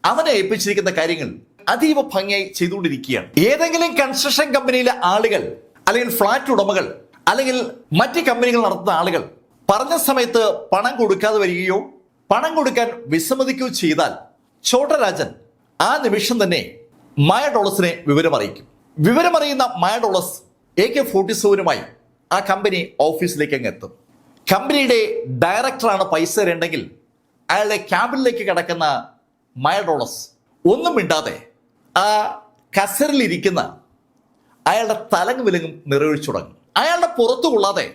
അവനെ ഏൽപ്പിച്ചിരിക്കുന്ന കാര്യങ്ങൾ അതീവ ഭംഗിയായി ചെയ്തുകൊണ്ടിരിക്കുകയാണ്. ഏതെങ്കിലും കൺസ്ട്രക്ഷൻ കമ്പനിയിലെ ആളുകൾ അല്ലെങ്കിൽ ഫ്ലാറ്റ് ഉടമകൾ അല്ലെങ്കിൽ മറ്റ് കമ്പനികൾ നടത്തുന്ന ആളുകൾ പറഞ്ഞ സമയത്ത് പണം കൊടുക്കാതെ വരികയോ പണം കൊടുക്കാൻ വിസമ്മതിക്കുകയോ ചെയ്താൽ ഛോട്ടരാജൻ ആ നിമിഷം തന്നെ മായ ഡോളസിനെ വിവരമറിയിക്കും. വിവരമറിയുന്ന മായ ഡോളസ് AK-47 ആ കമ്പനി ഓഫീസിലേക്ക് അങ്ങ് എത്തും. കമ്പനിയുടെ ഡയറക്ടറാണ് പൈസ തരേണ്ടെങ്കിൽ അയാളുടെ ക്യാബിനിലേക്ക് കിടക്കുന്ന മായ ഡോളസ് ഒന്നും മിണ്ടാതെ ആ കസറിലിരിക്കുന്ന അയാളുടെ തലങ്ങ് വിലങ്ങും നിറയൊഴിച്ചു തുടങ്ങും. അയാളുടെ പുറത്തു കൊള്ളാതെ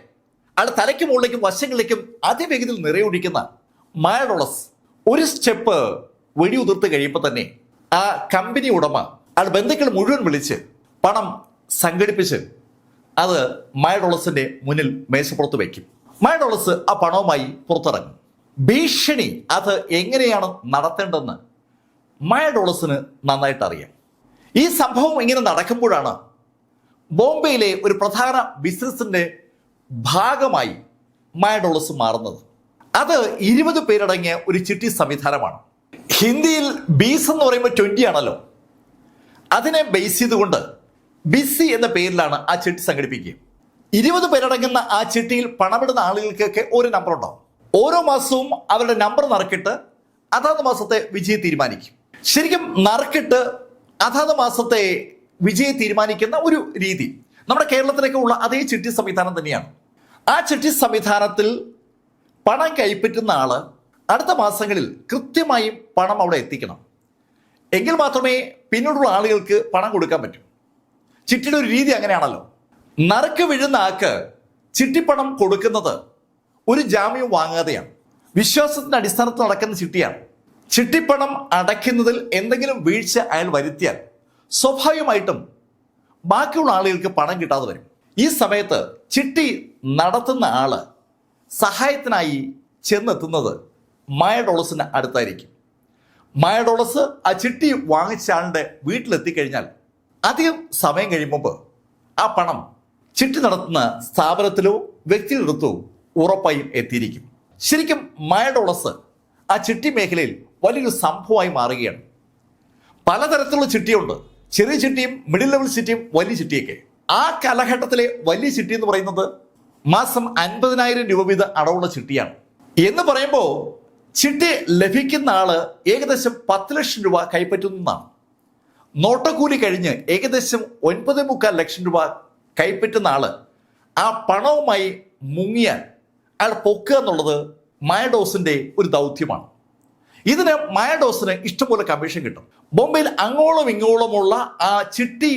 അയാളുടെ തലയ്ക്ക് മുകളിലേക്കും വശങ്ങളിലേക്കും അതിവേഗത്തിൽ നിറയൊഴിക്കുന്ന മായ ഡോളസ് ഒരു സ്റ്റെപ്പ് വെടിയുതിർത്ത് കഴിയുമ്പോൾ തന്നെ ആ കമ്പനി ഉടമ അയാളുടെ ബന്ധുക്കൾ മുഴുവൻ വിളിച്ച് പണം സംഘടിപ്പിച്ച് അത് മായ ഡോളസിന്റെ മുന്നിൽ മേശപ്പുറത്ത് വയ്ക്കും. മായ ഡോളസ് ആ പണവുമായി പുറത്തിറങ്ങും. ഭീഷണി അത് എങ്ങനെയാണ് നടത്തേണ്ടതെന്ന് മായ ഡോളസിന് നന്നായിട്ട് അറിയാം. ഈ സംഭവം ഇങ്ങനെ നടക്കുമ്പോഴാണ് ബോംബെയിലെ ഒരു പ്രധാന ബിസിനസിന്റെ ഭാഗമായി മായ ഡോളസ് മാറുന്നത്. അത് 20 പേരടങ്ങിയ ഒരു ചിട്ടി സംവിധാനമാണ്. ഹിന്ദിയിൽ ബീസ് എന്ന് പറയുമ്പോൾ 20 ആണല്ലോ. അതിനെ ബേസ് ചെയ്തുകൊണ്ട് ബിസി എന്ന പേരിലാണ് ആ ചിട്ടി സംഘടിപ്പിക്കുക. 20 പേരടങ്ങുന്ന ആ ചിട്ടിയിൽ പണമിടുന്ന ആളുകൾക്കൊക്കെ ഒരു നമ്പർ ഉണ്ടാവും. ഓരോ മാസവും അവരുടെ നമ്പർ നറുക്കിട്ട് അതാത് മാസത്തെ വിജയം തീരുമാനിക്കും. ശരിക്കും നറുക്കിട്ട് അതാത് മാസത്തെ വിജയം തീരുമാനിക്കുന്ന ഒരു രീതി നമ്മുടെ കേരളത്തിലൊക്കെ ഉള്ള അതേ ചിട്ടി സംവിധാനം തന്നെയാണ്. ആ ചിട്ടി സംവിധാനത്തിൽ പണം കൈപ്പറ്റുന്ന ആള് അടുത്ത മാസങ്ങളിൽ കൃത്യമായും പണം അവിടെ എത്തിക്കണം. എങ്കിൽ മാത്രമേ പിന്നീടുള്ള ആളുകൾക്ക് പണം കൊടുക്കാൻ പറ്റൂ. ചിട്ടിയുടെ ഒരു രീതി അങ്ങനെയാണല്ലോ. നറുക്ക് വീഴുന്ന ആൾക്ക് ചിട്ടിപ്പണം കൊടുക്കുന്നത് ഒരു ജാമ്യം വാങ്ങാതെയാണ്. വിശ്വാസത്തിന്റെ അടിസ്ഥാനത്തിൽ നടക്കുന്ന ചിട്ടിയാണ്. ചിട്ടിപ്പണം അടയ്ക്കുന്നതിൽ എന്തെങ്കിലും വീഴ്ച അയാൾ വരുത്തിയാൽ സ്വാഭാവികമായിട്ടും ബാക്കിയുള്ള ആളുകൾക്ക് പണം കിട്ടാതെ വരും. ഈ സമയത്ത് ചിട്ടി നടത്തുന്ന ആള് സഹായത്തിനായി ചെന്നെത്തുന്നത് മായ ഡോളസിന് അടുത്തായിരിക്കും. മായ ഡോളസ് ആ ചിട്ടി വാങ്ങിച്ച ആളുടെ വീട്ടിലെത്തിക്കഴിഞ്ഞാൽ അധികം സമയം കഴിയുമ്പോൾ ആ പണം ചിട്ടി നടത്തുന്ന സ്ഥാപനത്തിലോ വ്യക്തിയെടുത്തോ ഉറപ്പായും എത്തിയിരിക്കും. ശരിക്കും മായ ഡോളസ് ആ ചിട്ടി മേഖലയിൽ വലിയൊരു സംഭവമായി മാറുകയാണ്. പലതരത്തിലുള്ള ചിട്ടിയുണ്ട്. ചെറിയ ചിട്ടിയും മിഡിൽ ലെവൽ ചിട്ടിയും വലിയ ചിട്ടിയൊക്കെ. ആ കാലഘട്ടത്തിലെ വലിയ ചിട്ടി എന്ന് പറയുന്നത് മാസം 50,000 രൂപ വീതം അടവുള്ള ചിട്ടിയാണ്. എന്ന് പറയുമ്പോൾ ചിട്ടി ലഭിക്കുന്ന ആള് ഏകദേശം 10 ലക്ഷം രൂപ കൈപ്പറ്റുന്നതാണ്. നോട്ടക്കൂലി കഴിഞ്ഞ് ഏകദേശം 9.25 ലക്ഷം രൂപ കൈപ്പറ്റുന്ന ആള് ആ പണവുമായി മുങ്ങിയാൽ അയാൾ പൊക്കുക എന്നുള്ളത് മായ ഡോളസിന്റെ ഒരു ദൗത്യമാണ്. ഇതിന് മായ ഡോളസിന് ഇഷ്ടംപോലെ കമ്മീഷൻ കിട്ടും. ബോംബെയിൽ അങ്ങോളം ഇങ്ങോളമുള്ള ആ ചിട്ടി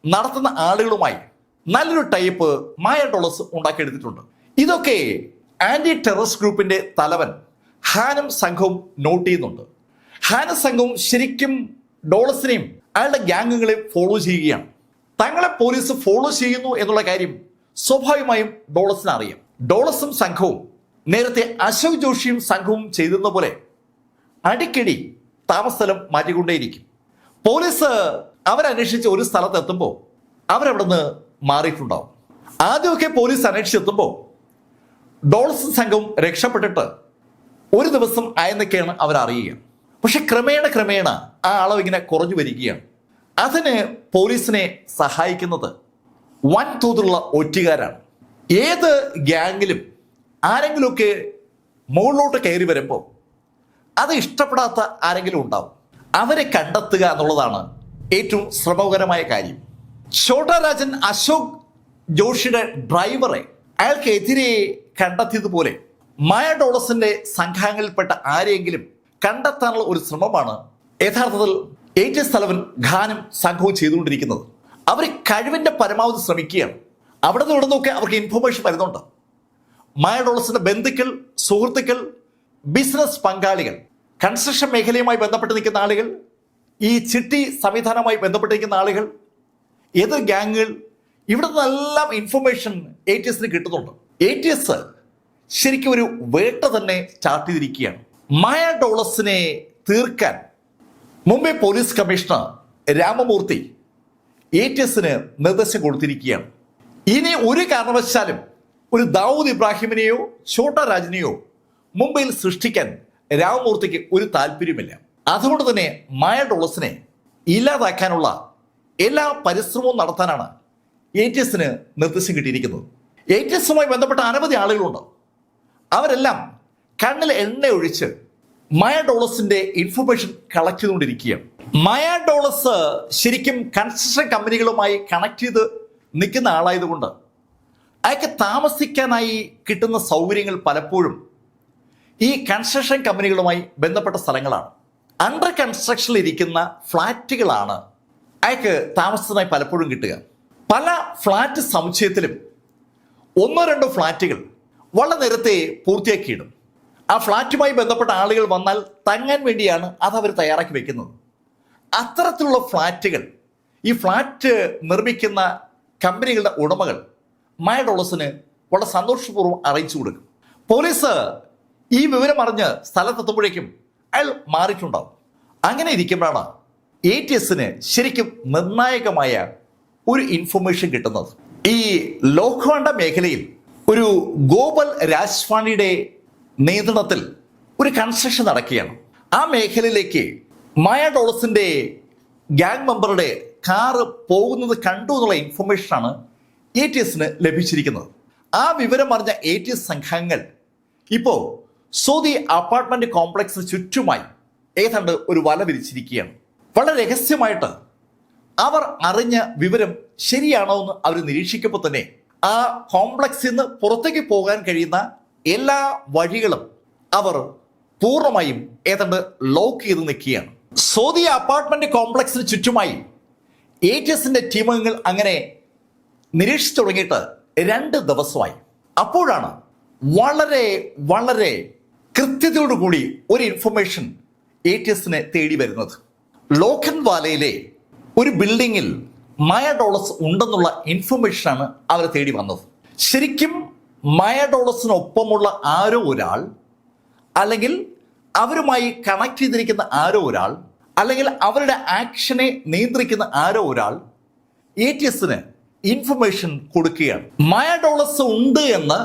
നടത്തുന്ന ആളുകളുമായി നല്ലൊരു ടൈപ്പ് മായ ഡോളസ് ഉണ്ടാക്കിയെടുത്തിട്ടുണ്ട്. ഇതൊക്കെ ആന്റി ടെററിസ്റ്റ് ഗ്രൂപ്പിന്റെ തലവൻ ഹാനം സംഘവും നോട്ട് ചെയ്യുന്നുണ്ട്. ഹാനം സംഘവും ശരിക്കും ഡോളസിനെയും അയാളുടെ ഗ്യാങ്ങുകളെയും ഫോളോ ചെയ്യുകയാണ്. തങ്ങളെ പോലീസ് ഫോളോ ചെയ്യുന്നു എന്നുള്ള കാര്യം സ്വാഭാവികമായും ഡോളസിന് അറിയാം. ഡോളസും സംഘവും നേരത്തെ അശോക് ജോഷിയും സംഘവും ചെയ്തിരുന്ന പോലെ അടിക്കടി താമസസ്ഥലം മാറ്റിക്കൊണ്ടേയിരിക്കും. പോലീസ് അവരന്വേഷിച്ച് ഒരു സ്ഥലത്ത് എത്തുമ്പോൾ അവരവിടുന്ന് മാറിയിട്ടുണ്ടാവും. ആദ്യമൊക്കെ പോലീസ് അന്വേഷിച്ചെത്തുമ്പോൾ ഡോൾസൺ സംഘവും രക്ഷപ്പെട്ടിട്ട് ഒരു ദിവസം ആയെന്നൊക്കെയാണ് അവർ അറിയുക. പക്ഷെ ക്രമേണ ആ അളവ് ഇങ്ങനെ കുറഞ്ഞു വരികയാണ്. അതിന് പോലീസിനെ സഹായിക്കുന്നത് വൻതോതിലുള്ള ഒറ്റുകാരാണ്. ഏത് ഗ്യാങ്ങിലും ആരെങ്കിലുമൊക്കെ മുകളിലോട്ട് കയറി വരുമ്പോൾ അത് ഇഷ്ടപ്പെടാത്ത ആരെങ്കിലും ഉണ്ടാവും. അവരെ കണ്ടെത്തുക എന്നുള്ളതാണ് ഏറ്റവും ശ്രമകരമായ കാര്യം. ഛോട്ടാ രാജൻ അശോക് ജോഷിയുടെ ഡ്രൈവറെ അയാൾക്കെതിരെ കണ്ടെത്തിയതുപോലെ മായ ഡോളസിന്റെ സംഘങ്ങളിൽപ്പെട്ട ആരെയെങ്കിലും കണ്ടെത്താനുള്ള ഒരു ശ്രമമാണ് യഥാർത്ഥത്തിൽ ATS തലവൻ ഖാനും സംഘവും ചെയ്തുകൊണ്ടിരിക്കുന്നത്. അവർ കഴിവിന്റെ പരമാവധി ശ്രമിക്കുകയാണ്. അവിടെ നിന്ന് ഇവിടെ നിന്നൊക്കെ അവർക്ക് ഇൻഫർമേഷൻ വരുന്നുണ്ട്. മായ ഡോളസിന്റെ ബന്ധുക്കൾ, സുഹൃത്തുക്കൾ, ബിസിനസ് പങ്കാളികൾ, കൺസ്ട്രക്ഷൻ മേഖലയുമായി ബന്ധപ്പെട്ട് നിൽക്കുന്ന ആളുകൾ, ഈ ചിട്ടി സംവിധാനവുമായി ബന്ധപ്പെട്ട് നിൽക്കുന്ന ആളുകൾ, ഏത് ഗ്യാങ്ങുകൾ, ഇവിടെ നിന്നെല്ലാം ഇൻഫർമേഷൻ ATSന് കിട്ടുന്നുണ്ട്. ATS ശരിക്കും ഒരു വേട്ട തന്നെ സ്റ്റാർട്ട് ചെയ്തിരിക്കുകയാണ്. മായ ഡോളസിനെ തീർക്കാൻ മുംബൈ പോലീസ് കമ്മീഷണർ രാമമൂർത്തി ATSന് നിർദ്ദേശം കൊടുത്തിരിക്കുകയാണ്. ഇനി ഒരു കാരണവശാലും ഒരു ദാവൂദ് ഇബ്രാഹിമിനെയോ ഛോട്ടാ രാജനെയോ മുംബൈയിൽ സൃഷ്ടിക്കാൻ രാമമൂർത്തിക്ക് ഒരു താല്പര്യമില്ല. അതുകൊണ്ട് തന്നെ മായ ഡോളസിനെ ഇല്ലാതാക്കാനുള്ള എല്ലാ പരിശ്രമവും നടത്താനാണ് ATSന് നിർദ്ദേശം കിട്ടിയിരിക്കുന്നത്. ATSുമായി ബന്ധപ്പെട്ട അനവധി ആളുകളുണ്ട്. അവരെല്ലാം കണ്ണിൽ എണ്ണ ഒഴിച്ച് മായ ഡോളസിന്റെ ഇൻഫർമേഷൻ കളക്ട് ചെയ്തുകൊണ്ടിരിക്കുകയാണ്. മായ ഡോളസ് ശരിക്കും കൺസ്ട്രക്ഷൻ കമ്പനികളുമായി കണക്ട് ചെയ്ത് നിൽക്കുന്ന ആളായതുകൊണ്ട് അയാൾക്ക് താമസിക്കാനായി കിട്ടുന്ന സൗകര്യങ്ങൾ പലപ്പോഴും ഈ കൺസ്ട്രക്ഷൻ കമ്പനികളുമായി ബന്ധപ്പെട്ട സ്ഥലങ്ങളാണ്. അണ്ടർ കൺസ്ട്രക്ഷനിൽ ഇരിക്കുന്ന ഫ്ലാറ്റുകളാണ് അയാൾക്ക് താമസത്തിനായി പലപ്പോഴും കിട്ടുക. പല ഫ്ലാറ്റ് സമുച്ചയത്തിലും 1-2 ഫ്ലാറ്റുകൾ വളരെ നേരത്തെ പൂർത്തിയാക്കിയിടും. ആ ഫ്ലാറ്റുമായി ബന്ധപ്പെട്ട ആളുകൾ വന്നാൽ തങ്ങാൻ വേണ്ടിയാണ് അത് അവർ തയ്യാറാക്കി വെക്കുന്നത്. അത്തരത്തിലുള്ള ഫ്ലാറ്റുകൾ ഈ ഫ്ലാറ്റ് നിർമ്മിക്കുന്ന കമ്പനികളുടെ ഉടമകൾ മായ ഡോളസിന് വളരെ സന്തോഷപൂർവ്വം അറിയിച്ചു കൊടുക്കും. പോലീസ് ഈ വിവരം അറിഞ്ഞ് സ്ഥലത്തെത്തുമ്പോഴേക്കും അയാൾ മാറിയിട്ടുണ്ടാവും. അങ്ങനെ ഇരിക്കുമ്പോഴാണ് ATSന് ശരിക്കും നിർണായകമായ ഒരു ഇൻഫർമേഷൻ കിട്ടുന്നത്. ഈ ലോഖാണ്ട മേഖലയിൽ ഒരു ഗോപൽ രാജ്വാണിയുടെ നിയന്ത്രണത്തിൽ ഒരു കൺസ്ട്രക്ഷൻ നടക്കുകയാണ്. ആ മേഖലയിലേക്ക് മായ ഡോളസിന്റെ ഗ്യാങ് മെമ്പറുടെ കാറ് പോകുന്നത് കണ്ടു എന്നുള്ള ഇൻഫർമേഷനാണ് ATSന് ലഭിച്ചിരിക്കുന്നത്. ആ വിവരം അറിഞ്ഞ ATS സംഘങ്ങൾ ഇപ്പോൾ സോദി അപ്പാർട്ട്മെന്റ് കോംപ്ലക്സിന് ചുറ്റുമായി ഏതാണ്ട് ഒരു വല വിരിച്ചിരിക്കുകയാണ്. വളരെ രഹസ്യമായിട്ട് അവർ അറിഞ്ഞ വിവരം ശരിയാണോ എന്ന് അവർ നിരീക്ഷിക്കുമ്പോൾ തന്നെ ആ കോംപ്ലക്സിൽ നിന്ന് പുറത്തേക്ക് പോകാൻ കഴിയുന്ന എല്ലാ വഴികളും അവർ പൂർണ്ണമായും ഏതാണ്ട് ലോക്ക് ചെയ്ത് നിൽക്കുകയാണ്. സോദി അപ്പാർട്ട്മെന്റ് കോംപ്ലക്സിന് ചുറ്റുമായി ATSന്റെ ടീമംഗങ്ങൾ അങ്ങനെ നിരീക്ഷിച്ചു തുടങ്ങിയിട്ട് 2 ദിവസമായി. അപ്പോഴാണ് വളരെ വളരെ കൃത്യതയോടുകൂടി ഒരു ഇൻഫർമേഷൻ ATSനെ തേടി വരുന്നത്. ലോഖൻവാലയിലെ ഒരു ബിൽഡിങ്ങിൽ മായ ഡോളസ് ഉണ്ടെന്നുള്ള ഇൻഫർമേഷനാണ് അവരെ തേടി വന്നത്. ശരിക്കും മായ ഡോളസിനൊപ്പമുള്ള ആരോ ഒരാൾ, അല്ലെങ്കിൽ അവരുമായി കണക്ട് ചെയ്തിരിക്കുന്ന ആരോ ഒരാൾ, അല്ലെങ്കിൽ അവരുടെ ആക്ഷനെ നിയന്ത്രിക്കുന്ന ആരോ ഒരാൾ ATSന് ഇൻഫർമേഷൻ കൊടുക്കുകയാണ്. മായ ഡോളസ് ഉണ്ട് എന്ന്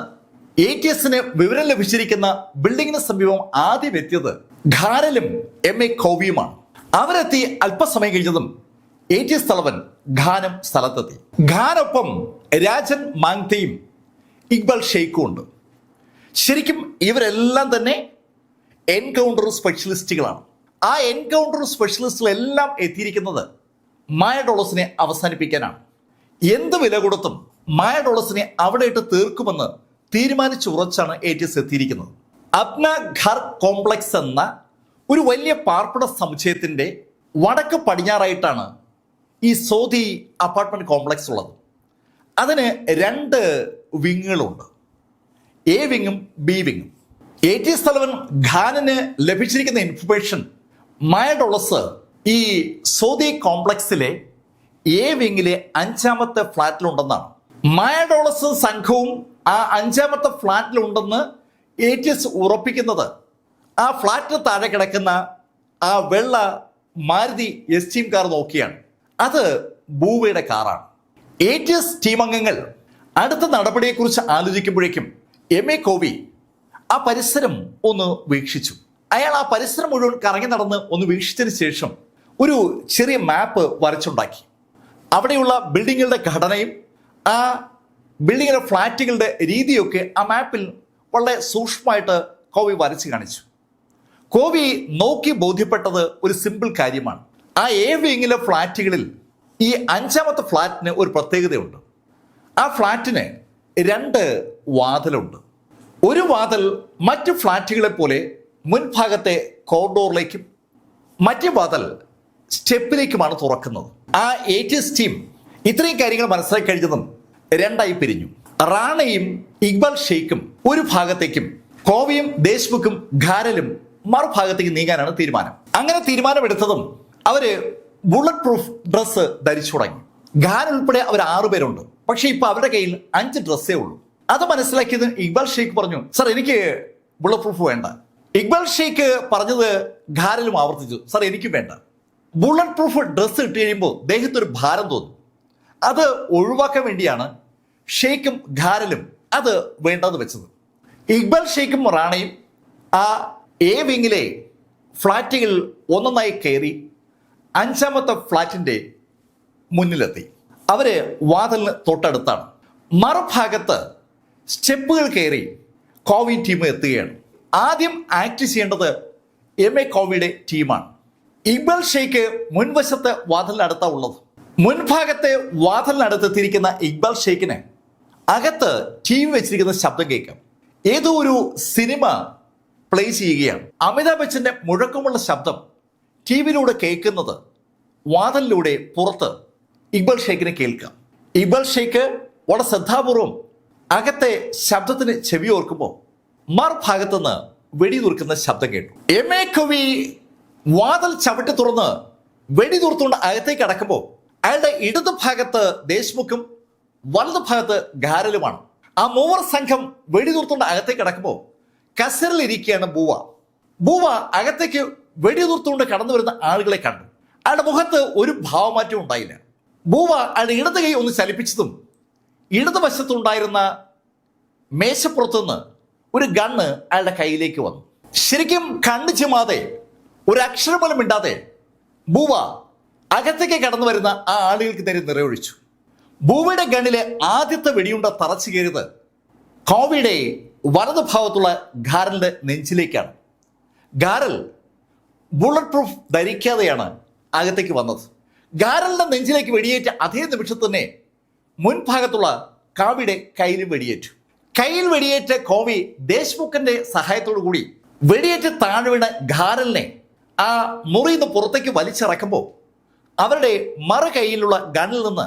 ATSന് വിവരം ലഭിച്ചിരിക്കുന്ന ബിൽഡിങ്ങിന് സമീപം ആദ്യം എത്തിയത് ഖാരലും MA ഖൗവിയുമാണ്. അവരെത്തി അല്പസമയം കഴിഞ്ഞതും ATS തലവൻ ഖാനും സ്ഥലത്തെത്തി. ഖാനൊപ്പം രാജൻ മാങ്തയും ഇക്ബാൽ ഷെയ്ഖും ഉണ്ട്. ശരിക്കും ഇവരെല്ലാം തന്നെ എൻകൗണ്ടർ സ്പെഷ്യലിസ്റ്റുകളാണ്. ആ എൻകൗണ്ടർ സ്പെഷ്യലിസ്റ്റുകളെല്ലാം എത്തിയിരിക്കുന്നത് മായ ഡോളസിനെ അവസാനിപ്പിക്കാനാണ്. എന്ത് വില കൊടുത്തും മായ ഡോളസിനെ അവിടെ ഇട്ട് തീർക്കുമെന്ന് തീരുമാനിച്ചുറച്ചാണ് ATS എത്തിയിരിക്കുന്നത്. അപ്ന ഘർ കോംപ്ലക്സ് എന്ന ഒരു വലിയ പാർപ്പിട സമുച്ചയത്തിന്റെ വടക്ക് പടിഞ്ഞാറായിട്ടാണ് ഈ സോദി അപ്പാർട്ട്മെന്റ് കോംപ്ലക്സ് ഉള്ളത്. അതിന് 2 വിങ്ങുകളുണ്ട്, A വിങ്ങും B വിങ്ങും. ATS തലവൻ ഖാനിന് ലഭിച്ചിരിക്കുന്ന ഇൻഫർമേഷൻ മായ ഡോളസ് ഈ സോദി കോംപ്ലക്സിലെ A വിങ്ങിലെ 5ാമത്തെ ഫ്ലാറ്റിലുണ്ടെന്നാണ്. മായ ഡോളസും സംഘവും ആ 5ാമത്തെ ഫ്ലാറ്റിലുണ്ടെന്ന് ATS ഉറപ്പിക്കുന്നത് ആ ഫ്ലാറ്റിന് താഴെ കിടക്കുന്ന ആ വെള്ള മാരുതി എസ്റ്റീം കാർ നോക്കിയാണ്. അത് ബൂവയുടെ കാറാണ്. ATS ടീം അംഗങ്ങൾ അടുത്ത നടപടിയെക്കുറിച്ച് ആലോചിക്കുമ്പോഴേക്കും എം.എ. കോവി ആ പരിസരം ഒന്ന് വീക്ഷിച്ചു. അയാൾ ആ പരിസരം മുഴുവൻ കറങ്ങി നടന്ന് ഒന്ന് വീക്ഷിച്ചതിന് ശേഷം ഒരു ചെറിയ മാപ്പ് വരച്ചുണ്ടാക്കി. അവിടെയുള്ള ബിൽഡിങ്ങുകളുടെ ഘടനയും ആ ബിൽഡിങ്ങിലെ ഫ്ലാറ്റുകളുടെ രീതിയൊക്കെ ആ മാപ്പിൽ വളരെ സൂക്ഷ്മമായിട്ട് കോവി വരച്ച് കാണിച്ചു. കോവി നോക്കി ബോധ്യപ്പെട്ടത് ഒരു സിമ്പിൾ കാര്യമാണ്. ആ എ വിങ്ങിലെ ഫ്ലാറ്റുകളിൽ ഈ 5ാമത്തെ ഫ്ലാറ്റിന് ഒരു പ്രത്യേകതയുണ്ട്. ആ ഫ്ലാറ്റിന് 2 വാതിലുണ്ട്. ഒരു വാതിൽ മറ്റ് ഫ്ലാറ്റുകളെ പോലെ മുൻഭാഗത്തെ കോറിഡോറിലേക്കും മറ്റേ വാതിൽ സ്റ്റെപ്പിലേക്കുമാണ് തുറക്കുന്നത്. ആ ATS ടീം ഇത്രയും കാര്യങ്ങൾ മനസ്സിലാക്കി കഴിഞ്ഞതും 2ആയി പിരിഞ്ഞു. റാണയും ഇക്ബാൽ ഷെയ്ഖും ഒരു ഭാഗത്തേക്കും കോവിയും ദേശ്മുഖും ഖാരലും മറുഭാഗത്തേക്ക് നീങ്ങാനാണ് തീരുമാനം. അങ്ങനെ തീരുമാനമെടുത്തതും അവര് ബുള്ളറ്റ് പ്രൂഫ് ഡ്രസ്സ് ധരിച്ചു തുടങ്ങി. ഖാൻ ഉൾപ്പെടെ അവർ 6 പേരുണ്ട്. പക്ഷെ ഇപ്പൊ അവരുടെ കയ്യിൽ 5 ഡ്രസ്സേ ഉള്ളൂ. അത് മനസ്സിലാക്കിയത് ഇക്ബാൽ ഷെയ്ഖ് പറഞ്ഞു, സർ എനിക്ക് ബുള്ളറ്റ് പ്രൂഫ് വേണ്ട. ഇക്ബാൽ ഷെയ്ഖ് പറഞ്ഞത് ഖാരലും ആവർത്തിച്ചു, സർ എനിക്കും വേണ്ട. ബുള്ളറ്റ് പ്രൂഫ് ഡ്രസ്സ് ഇട്ട് കഴിയുമ്പോൾ ദേഹത്തൊരു ഭാരം തോന്നും. അത് ഒഴിവാക്കാൻ വേണ്ടിയാണ് ഷെയ്ഖും ഖാരലും അത് വേണ്ടെന്ന് വെച്ചത്. ഇക്ബാൽ ഷെയ്ഖും റാണയും ആ എ വിങ്ങിലെ ഫ്ലാറ്റുകൾ ഒന്നൊന്നായി കയറി 5ാമത്തെ ഫ്ലാറ്റിന്റെ മുന്നിലെത്തി. അവര് വാതിലിന് തൊട്ടടുത്താണ്. മറുഭാഗത്ത് സ്റ്റെപ്പുകൾ കയറി കോവി ടീം എത്തുകയാണ്. ആദ്യം ആക്ട് ചെയ്യേണ്ടത് എം.എ. കോവിയുടെ ടീമാണ്. ഇക്ബാൽ ഷെയ്ഖ് മുൻവശത്ത് വാതിലിനടുത്താണ് ഉള്ളത്. മുൻഭാഗത്തെ വാതിലിനടുത്തെത്തിയിരിക്കുന്ന ഇക്ബാൽ ഷെയ്ഖിന് അകത്ത് ടീം വെച്ചിരിക്കുന്ന ശബ്ദം കേൾക്കാം. ഏതോ ഒരു സിനിമ പ്ലേ ചെയ്യുകയാണ്. അമിതാഭ് ബച്ചന്റെ മുഴക്കമുള്ള ശബ്ദം ടിവിയിലൂടെ കേൾക്കുന്നത് വാതിലിലൂടെ പുറത്ത് ഇക്ബാൽ ഷെയ്ഖിനെ കേൾക്കാം. ഇക്ബാൽ ഷെയ്ഖ് വളരെ ശ്രദ്ധാപൂർവം അകത്തെ ശബ്ദത്തിന് ചെവി ഓർക്കുമ്പോൾ മറുഭാഗത്തുനിന്ന് വെടിതുർക്കുന്ന ശബ്ദം കേട്ടു. എം.എ. കോവി വാതിൽ ചവിട്ടി തുറന്ന് വെടിതുർത്തുകൊണ്ട് അകത്തേക്ക് അടക്കുമ്പോൾ അയാളുടെ ഇടതുഭാഗത്ത് ദേശ്മുഖും വലതു ഭാഗത്ത് ഖാരലുമാണ്. ആ മൂവർ സംഘം വെടിതുർത്തുകൊണ്ട് അകത്തേക്ക് അടക്കുമ്പോൾ കസറിലിരിക്കുകയാണ് ബൂവ. ബൂവ അകത്തേക്ക് വെടിതുർത്തുകൊണ്ട് കടന്നു വരുന്ന ആളുകളെ കണ്ടു. അയാളുടെ മുഖത്ത് ഒരു ഭാവമാറ്റവും ഉണ്ടായില്ല. ബൂവ അയാളുടെ ഇടത് കൈ ഒന്ന് ചലിപ്പിച്ചതും ഇടതുവശത്തുണ്ടായിരുന്ന മേശപ്പുറത്തുനിന്ന് ഒരു ഗണ്ണ് അയാളുടെ കയ്യിലേക്ക് വന്നു. ശരിക്കും കണ്ണു ചിമാതെ ഒരു അക്ഷരം പോലും മിണ്ടാതെ ബൂവ അകത്തേക്ക് കടന്നു വരുന്ന ആ ആളുകൾക്ക് നേരെ നിറയൊഴിച്ചു. ബൂവയുടെ ഗണ്ണിലെ ആദ്യത്തെ വെടിയുണ്ട തറച്ചു കയറിയത് കോവിയുടെ വലതു ഭാഗത്തുള്ള ഖാരലിന്റെ നെഞ്ചിലേക്കാണ്. ഖാരൽ ബുള്ളറ്റ് പ്രൂഫ് ധരിക്കാതെയാണ് അകത്തേക്ക് വന്നത്. ഖാരലിന്റെ നെഞ്ചിലേക്ക് വെടിയേറ്റ അതേ നിമിഷത്തിൽ തന്നെ മുൻഭാഗത്തുള്ള കോവിയുടെ കയ്യിലും വെടിയേറ്റു. കയ്യിൽ വെടിയേറ്റ കോവി ദേശ്മുഖിന്റെ സഹായത്തോടു കൂടി വെടിയേറ്റ് താഴെ വീണ ഖാരലിനെ ആ മുറിയിൽ നിന്ന് പുറത്തേക്ക് വലിച്ചിറക്കുമ്പോൾ അവരുടെ മറു കൈയിലുള്ള ഗണ്ണിൽ നിന്ന്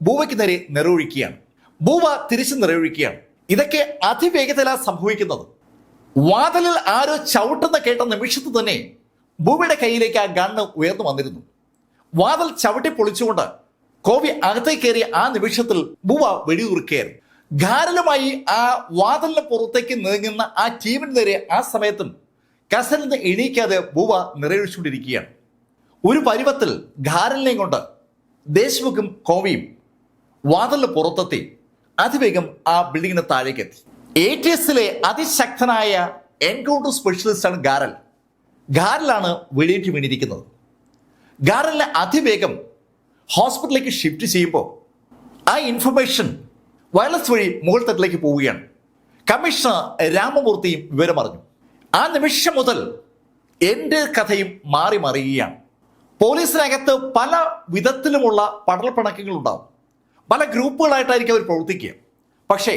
ബൂവയ്ക്ക് നേരെ നിറയൊഴിക്കുകയാണ്. ബൂവ തിരിച്ചു നിറയൊഴിക്കുകയാണ്. ഇതൊക്കെ അതിവേഗത്തിലാണ് സംഭവിക്കുന്നത്. വാതിലിൽ ആരോ ചവിട്ടുന്ന കേട്ട നിമിഷത്തിൽ തന്നെ ബൂവയുടെ കയ്യിലേക്ക് ആ ഗണ്ണ് ഉയർന്നു വന്നിരുന്നു. വാതിൽ ചവിട്ടി പൊളിച്ചുകൊണ്ട് കോവി അകത്തേക്ക് കയറിയ ആ നിമിഷത്തിൽ ബൂവ വെടിയുറുക്കുകയായിരുന്നു. ഖാരലുമായി ആ വാതിലിന് പുറത്തേക്ക് നീങ്ങുന്ന ആ ടീമിന് നേരെ ആ സമയത്തും കസലിൽ നിന്ന് എണീക്കാതെ ബൂവ നിറയൊഴിച്ചുകൊണ്ടിരിക്കുകയാണ്. ഒരു പരുവത്തിൽ ഖാരലിനെയും കൊണ്ട് ദേശ്മുഖും കോവിയും വാതിലിന് പുറത്തെത്തി അതിവേഗം ആ ബിൽഡിങ്ങിന് താഴേക്ക് എത്തി. ATSലെ അതിശക്തനായ എൻകൗണ്ടർ സ്പെഷ്യലിസ്റ്റാണ് ഖാരൽ. ഖാരലാണ് വെടിയേറ്റ് വീണിരിക്കുന്നത്. ഖാരലിനെ അതിവേഗം ഹോസ്പിറ്റലിലേക്ക് ഷിഫ്റ്റ് ചെയ്യുമ്പോൾ ആ ഇൻഫർമേഷൻ വയർലെസ് വഴി മുകൾ തട്ടിലേക്ക് പോവുകയാണ്. കമ്മീഷണർ രാമമൂർത്തിയും വിവരം അറിഞ്ഞു. ആ നിമിഷം മുതൽ എൻ്റെ കഥയും മാറി മറിയുകയാണ്. പോലീസിനകത്ത് പല വിധത്തിലുമുള്ള പടലപ്പിണക്കങ്ങൾ ഉണ്ടാവും. പല ഗ്രൂപ്പുകളായിട്ടായിരിക്കും അവർ പ്രവർത്തിക്കുക. പക്ഷേ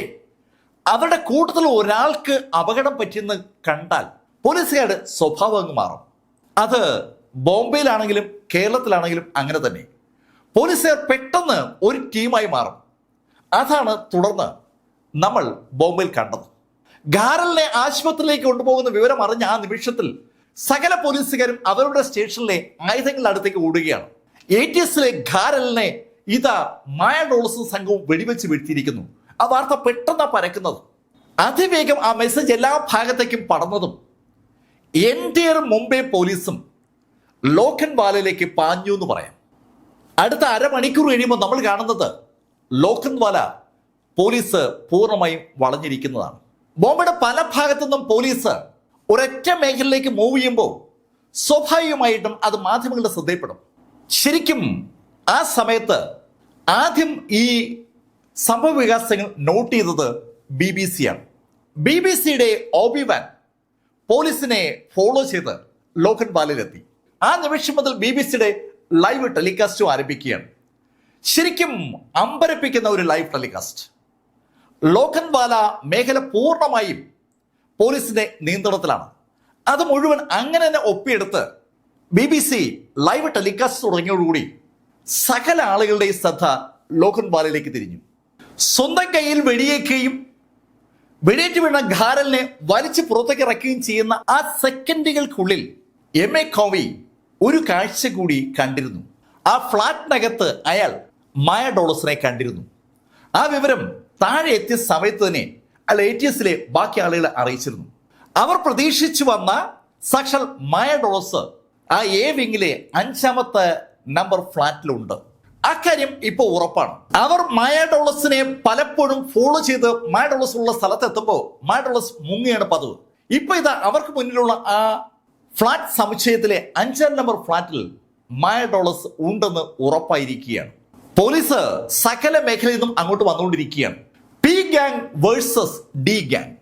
അവരുടെ കൂട്ടത്തിൽ ഒരാൾക്ക് അപകടം പറ്റിയെന്ന് കണ്ടാൽ പോലീസുകാരുടെ സ്വഭാവം അങ്ങ് മാറും. അത് ബോംബെയിലാണെങ്കിലും കേരളത്തിലാണെങ്കിലും അങ്ങനെ തന്നെ. പോലീസുകാർ പെട്ടെന്ന് ഒരു ടീമായി മാറും. അതാണ് തുടർന്ന് നമ്മൾ ബോംബെയിൽ കണ്ടത്. ഖാരലിനെ ആശുപത്രിയിലേക്ക് കൊണ്ടുപോകുന്ന വിവരം അറിഞ്ഞ ആ നിമിഷത്തിൽ സകല പോലീസുകാരും അവരുടെ സ്റ്റേഷനിലെ ആയുധങ്ങളുടെ അടുത്തേക്ക് ഓടുകയാണ്. ATSലെ ഖാരലിനെ ഇതാ മായ ഡോളസും സംഘവും വെടിവെച്ച് വീഴ്ത്തിയിരിക്കുന്നു. ആ വാർത്ത പെട്ടെന്ന് പരക്കുന്നത്. അതിവേഗം ആ മെസ്സേജ് എല്ലാ ഭാഗത്തേക്കും പടർന്നതും എൻറ്റയർ മുംബൈ പോലീസും ലോഖൻവാലയിലേക്ക് പാഞ്ഞു എന്ന് പറയാം. അടുത്ത അരമണിക്കൂർ കഴിയുമ്പോൾ നമ്മൾ കാണുന്നത് ലോഖൻവാല പോലീസ് പൂർണ്ണമായും വളഞ്ഞിരിക്കുന്നതാണ്. ബോംബെയുടെ പല ഭാഗത്തു നിന്നും പോലീസ് ഒരൊറ്റ മേഖലയിലേക്ക് മൂവ് ചെയ്യുമ്പോൾ സ്വാഭാവികമായിട്ടും അത് മാധ്യമങ്ങളുടെ ശ്രദ്ധയിൽപ്പെടും. ശരിക്കും ആ സമയത്ത് ആദ്യം ഈ സംഭവ വികാസങ്ങൾ നോട്ട് ചെയ്തത് BBC ആണ്. BBC-യുടെ ഓബി വാൻ പോലീസിനെ ഫോളോ ചെയ്ത് ലോഖൻവാലയിലെത്തി. ആ നിമിഷം മുതൽ BBC-യുടെ ലൈവ് ടെലികാസ്റ്റും ആരംഭിക്കുകയാണ്. ശരിക്കും അമ്പരപ്പിക്കുന്ന ഒരു ലൈവ് ടെലികാസ്റ്റ്. ലോഖൻവാല മേഖല പൂർണ്ണമായും പോലീസിന്റെ നിയന്ത്രണത്തിലാണ്. അത് മുഴുവൻ അങ്ങനെ തന്നെ ഒപ്പിയെടുത്ത് BBC ലൈവ് ടെലികാസ്റ്റ് തുടങ്ങിയോടുകൂടി സകല ആളുകളുടെയും ശ്രദ്ധ ലോഖൻവാലയിലേക്ക് തിരിഞ്ഞു. സ്വന്തം കയ്യിൽ വെടിയേക്കുകയും വെടിയേറ്റ് വീണ ഘാരലിനെ വലിച്ചു പുറത്തേക്ക് ഇറക്കുകയും ചെയ്യുന്ന ആ സെക്കൻഡുകൾക്കുള്ളിൽ MA കോവി ഒരു കാഴ്ച കൂടി കണ്ടിരുന്നു. ആ ഫ്ലാറ്റിനകത്ത് അയാൾ മായ ഡോളസിനെ കണ്ടിരുന്നു. ആ വിവരം താഴെ എത്തിയ സമയത്ത് തന്നെ അയാൾ ATSലെ ബാക്കി ആളുകളെ അറിയിച്ചിരുന്നു. അവർ പ്രതീക്ഷിച്ചു വന്ന സാക്ഷാൽ മായ ഡോളസ് ആ A വിങ്ങിലെ 5ാമത്തെ നമ്പർ ഫ്ലാറ്റിലുണ്ട്. അക്കാര്യം ഇപ്പൊ ഉറപ്പാണ്. അവർ മായ ഡോളസിനെ പലപ്പോഴും ഫോളോ ചെയ്ത് മായ ഡോളസ് ഉള്ള സ്ഥലത്തെത്തുമ്പോൾ മായ ഡോളസ് മുങ്ങിയാണ് പതിവ്. ഇപ്പൊ ഇതാ അവർക്ക് മുന്നിലുള്ള ആ ഫ്ലാറ്റ് സമുച്ചയത്തിലെ 5ാം നമ്പർ ഫ്ലാറ്റിൽ മായ ഡോളസ് ഉണ്ടെന്ന് ഉറപ്പായിരിക്കുകയാണ്. പോലീസ് സകല മേഖലയിൽ നിന്നും അങ്ങോട്ട് വന്നുകൊണ്ടിരിക്കുകയാണ്. P gang versus D gang,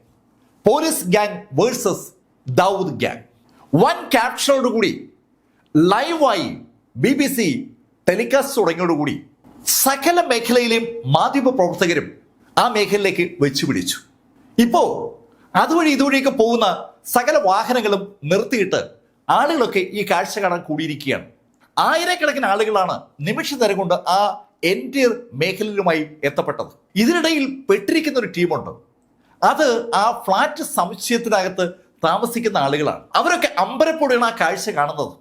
police gang versus Daud gang. വൻ ക്യാപ്ഷനോടുകൂടി ലൈവായി BBC ടെലികാസ്റ്റ് തുടങ്ങിയോടുകൂടി സകല മേഖലയിലെയും മാധ്യമ പ്രവർത്തകരും ആ മേഖലയിലേക്ക് വെച്ചുപിടിച്ചു. ഇപ്പോ അതുവഴി ഇതുവഴിയൊക്കെ പോകുന്ന സകല വാഹനങ്ങളും നിർത്തിയിട്ട് ആളുകളൊക്കെ ഈ കാഴ്ച കാണാൻ കൂടിയിരിക്കുകയാണ്. ആയിരക്കണക്കിന് ആളുകളാണ് നിമിഷ നേരം കൊണ്ട് ആ എൻറ്റയർ മേഖലയിലുമായി എത്തപ്പെട്ടത്. ഇതിനിടയിൽ പെട്ടിരിക്കുന്ന ഒരു ടീമുണ്ട്. അത് ആ ഫ്ലാറ്റ് സമുച്ചയത്തിനകത്ത് താമസിക്കുന്ന ആളുകളാണ്. അവരൊക്കെ അമ്പരപ്പോടെയാണ് ആ കാഴ്ച കാണുന്നത്.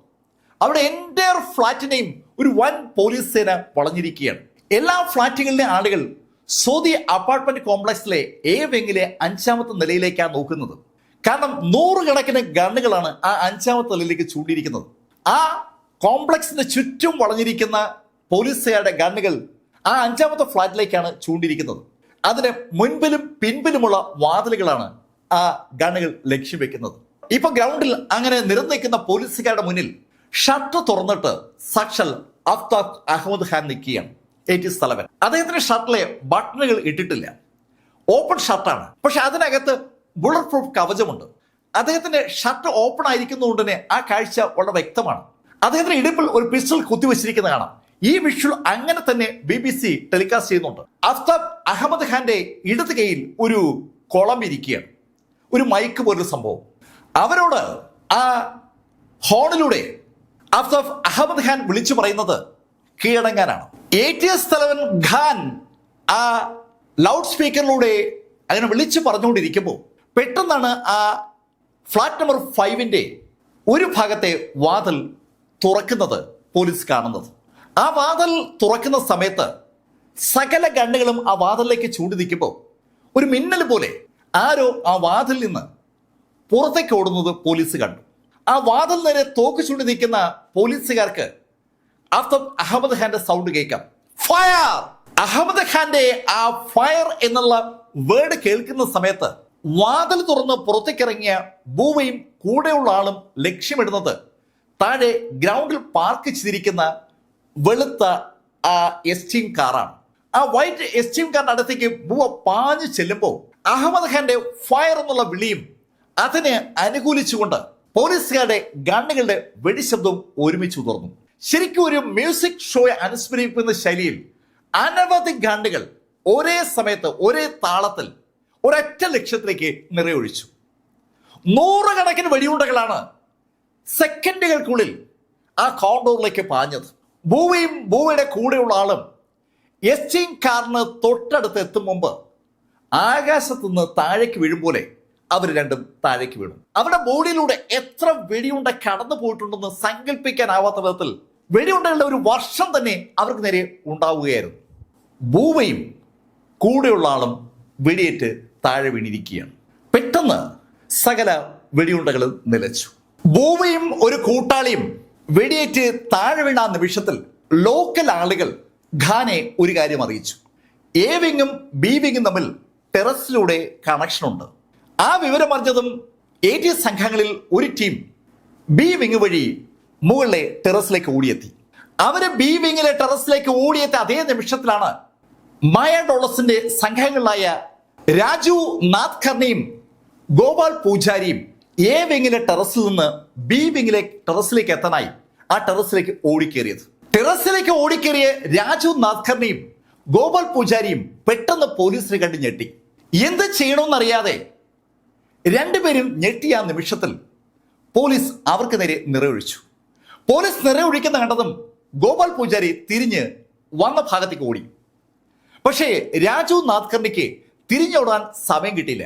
അവിടെ എൻറ്റയർ ഫ്ലാറ്റിനെയും ഒരു വൻ പോലീസ് സേന വളഞ്ഞിരിക്കുകയാണ്. എല്ലാ ഫ്ലാറ്റുകളിലെ ആളുകൾ സോദി അപ്പാർട്ട്മെന്റ് കോംപ്ലക്സിലെ A വിങ്ങിലെ 5ാമത്തെ നിലയിലേക്കാണ് നോക്കുന്നത്. കാരണം 100 കണക്കിന് ഗണ്ണുകളാണ് ആ 5ാമത്തെ നിലയിലേക്ക് ചൂണ്ടിയിരിക്കുന്നത്. ആ കോംപ്ലക്സിന് ചുറ്റും വളഞ്ഞിരിക്കുന്ന പോലീസുകാരുടെ ഗണ്ണുകൾ ആ 5ാമത്തെ ഫ്ലാറ്റിലേക്കാണ് ചൂണ്ടിയിരിക്കുന്നത്. അതിന് മുൻപിലും പിൻപിലുമുള്ള വാതിലുകളാണ് ആ ഗണ്ണുകൾ ലക്ഷ്യം വെക്കുന്നത്. ഇപ്പൊ ഗ്രൗണ്ടിൽ അങ്ങനെ നിരന്നിരിക്കുന്ന പോലീസുകാരുടെ മുന്നിൽ ഷട്ടർ തുറന്നിട്ട് സാക്ഷൽ അഫ്താബ് അഹമ്മദ് ഖാൻ നിൽക്കുകയാണ്. ATS തലവൻ. അദ്ദേഹത്തിന്റെ ഷർട്ടിലെ ബട്ടണുകൾ ഇട്ടിട്ടില്ല, ഓപ്പൺ ഷർട്ടാണ്. പക്ഷെ അതിനകത്ത് ബുള്ളറ്റ് പ്രൂഫ് കവചമുണ്ട്. അദ്ദേഹത്തിന്റെ ഷർട്ട് ഓപ്പൺ ആയിരിക്കുന്നതുകൊണ്ട് തന്നെ ആ കാഴ്ച വളരെ വ്യക്തമാണ്. അദ്ദേഹത്തിന്റെ ഇടുപ്പിൽ ഒരു പിസ്റ്റൾ കുത്തിവെച്ചിരിക്കുന്ന കാണാം. ഈ വിഷ്വൽ അങ്ങനെ തന്നെ BBC ടെലികാസ്റ്റ് ചെയ്യുന്നുണ്ട്. അഫ്താബ് അഹമ്മദ് ഖാന്റെ ഇടത് കൈയിൽ ഒരു കുളം ഇരിക്കുകയാണ്, ഒരു മൈക്ക് പോലൊരു സംഭവം. അവരോട് ആ ഹോണിലൂടെ അഫ്താബ് അഹമ്മദ് ഖാൻ വിളിച്ചു പറയുന്നത് കീഴടങ്ങാനാണ്. ATS തലവൻ ഖാൻ ആ ലൗഡ് സ്പീക്കറിലൂടെ അങ്ങനെ വിളിച്ചു പറഞ്ഞുകൊണ്ടിരിക്കുമ്പോൾ പെട്ടെന്നാണ് ആ ഫ്ലാറ്റ് നമ്പർ 5ന്റെ ഒരു ഭാഗത്തെ വാതിൽ തുറക്കുന്നത് പോലീസ് കാണുന്നത്. ആ വാതിൽ തുറക്കുന്ന സമയത്ത് സകല ഗണ്ണുകളും ആ വാതിലിലേക്ക് ചൂണ്ടി നിൽക്കുമ്പോൾ ഒരു മിന്നൽ പോലെ ആരോ ആ വാതിൽ നിന്ന് പുറത്തേക്ക് ഓടുന്നത് പോലീസ് കണ്ടു. ആ വാതിൽ നേരെ തോക്ക് ചൂണ്ടി നിൽക്കുന്ന പോലീസുകാർക്ക് അഫ്താബ് അഹമ്മദ് ഖാന്റെ സൗണ്ട് കേൾക്കാം. ഫയർ! അഹമ്മദ് ഖാന്റെ ആ ഫയർ എന്നുള്ള വേർഡ് കേൾക്കുന്ന സമയത്ത് വാതിൽ തുറന്ന് പുറത്തേക്കിറങ്ങിയ ബൂവയും കൂടെയുള്ള ആളും ലക്ഷ്യമിടുന്നത് താഴെ ഗ്രൗണ്ടിൽ പാർക്ക് ചെയ്തിരിക്കുന്ന വെളുത്ത ആ എസ്റ്റീം കാറാണ്. ആ വൈറ്റ് എസ്റ്റീം കാറിന്റെ അടുത്തേക്ക് ബൂവ പാഞ്ഞു ചെല്ലുമ്പോൾ അഹമ്മദ് ഖാന്റെ ഫയർ എന്നുള്ള വിളിയും അതിനെ അനുകൂലിച്ചുകൊണ്ട് പോലീസുകാരുടെ ഗണ്ണുകളുടെ വെടിശബ്ദവും ഒരുമിച്ച് ഉയർന്നു. ശരിക്കും ഒരു മ്യൂസിക് ഷോയെ അനുസ്മരിക്കുന്ന ശൈലിയിൽ അനവധി ഗണ്ണുകൾ ഒരേ സമയത്ത് ഒരേ താളത്തിൽ ഒരൊറ്റ ലക്ഷ്യത്തിലേക്ക് നിറയൊഴിച്ചു. 100 കണക്കിന് വെടിയുണ്ടകളാണ് സെക്കൻഡുകൾക്കുള്ളിൽ ആ കോണ്ടോറിലേക്ക് പാഞ്ഞത്. ബൂവയും ബൂവയുടെ കൂടെയുള്ള ആളും എസ്റ്റീം കാറിന് തൊട്ടടുത്ത് എത്തും മുമ്പ് ആകാശത്തു നിന്ന് താഴേക്ക് വീഴും പോലെ അവർ രണ്ടും താഴേക്ക് വീണു. അവരുടെ ബോഡിയിലൂടെ എത്ര വെടിയുണ്ട കടന്നു പോയിട്ടുണ്ടെന്ന് സങ്കല്പിക്കാനാവാത്ത വിധത്തിൽ വെടിയുണ്ടകളുടെ ഒരു വർഷം തന്നെ അവർക്ക് നേരെ ഉണ്ടാവുകയായിരുന്നു. ബൂവയും കൂടെയുള്ള ആളും വെടിയേറ്റ് താഴെ വീണിരിക്കുകയാണ്. പെട്ടെന്ന് സകല വെടിയുണ്ടകളും നിലച്ചു. ബൂവയും ഒരു കൂട്ടാളിയും വെടിയേറ്റ് താഴെ വീണ നിമിഷത്തിൽ ലോക്കൽ ആളുകൾ ഖാനെ ഒരു കാര്യം അറിയിച്ചു. എ വിങ്ങും ബി വിങ്ങും തമ്മിൽ ടെറസിലൂടെ കണക്ഷനുണ്ട്. ആ വിവരം അറിഞ്ഞതും ATS സംഘങ്ങളിൽ ഒരു ടീം ബി വിങ് വഴി മുകളിലെ ടെറസിലേക്ക് ഓടിയെത്തി. അവര് ബി വിങ്ങിലെ ടെറസിലേക്ക് ഓടിയെത്തിയ അതേ നിമിഷത്തിലാണ് മായ ഡോളസിന്റെ സംഘങ്ങളായ രാജു നാഥ്കർണിയും ഗോപാൽ പൂജാരിയും എ വിങ്ങിലെ ടെറസിൽ നിന്ന് ബി വിങ്ങിലെ ടെറസിലേക്ക് എത്താനായി ആ ടെറസിലേക്ക് ഓടിക്കേറിയത്. ടെറസിലേക്ക് ഓടിക്കേറിയ രാജു നാഥ്കർണിയും ഗോപാൽ പൂജാരിയും പെട്ടെന്ന് പോലീസിനെ കണ്ട് ഞെട്ടി. എന്ത് ചെയ്യണമെന്നറിയാതെ രണ്ടുപേരും ഞെട്ടിയ ആ നിമിഷത്തിൽ പോലീസ് അവർക്ക് നേരെ നിറയൊഴിച്ചു. പോലീസ് നിറയൊഴിക്കുന്ന കണ്ടതും ഗോപാൽ പൂജാരി തിരിഞ്ഞ് വന്ന ഭാഗത്തേക്ക് ഓടി. പക്ഷേ രാജു നാഥ്കർണിക്ക് തിരിഞ്ഞോടാൻ സമയം കിട്ടിയില്ല.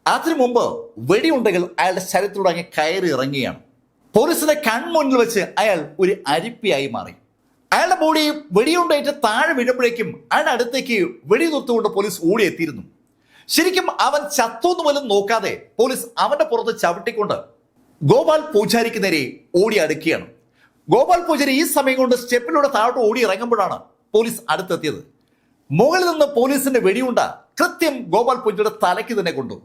അതിനു മുമ്പ് വെടിയുണ്ടകൾ അയാളുടെ ശരീരത്തിലൂടെ അങ്ങ് കയറി ഇറങ്ങുകയാണ്. പോലീസിന്റെ കൺമുന്നിൽ വെച്ച് അയാൾ ഒരു അരിപ്പിയായി മാറി. അയാളുടെ ബോഡി വെടിയുണ്ടേറ്റ് താഴെ വീഴുമ്പോഴേക്കും അയാളുടെ അടുത്തേക്ക് വെടിയുതിർത്തുകൊണ്ട് പോലീസ് ഓടിയെത്തിയിരുന്നു. ശരിക്കും അവൻ ചത്തോന്നു പോലും നോക്കാതെ പോലീസ് അവന്റെ പുറത്ത് ചവിട്ടിക്കൊണ്ട് ഗോപാൽ പൂജാരിക്ക് നേരെ ഓടി അടുക്കുകയാണ്. ഗോപാൽ പൂജാരി ഈ സമയം കൊണ്ട് സ്റ്റെപ്പിലൂടെ താഴോട്ട് ഓടി ഇറങ്ങുമ്പോഴാണ് പോലീസ് അടുത്തെത്തിയത്. മുകളിൽ നിന്ന് പോലീസിന്റെ വെടിയുണ്ട കൃത്യം ഗോപാൽ പൂജാരിയുടെ തലയ്ക്ക് തന്നെ കൊണ്ടു.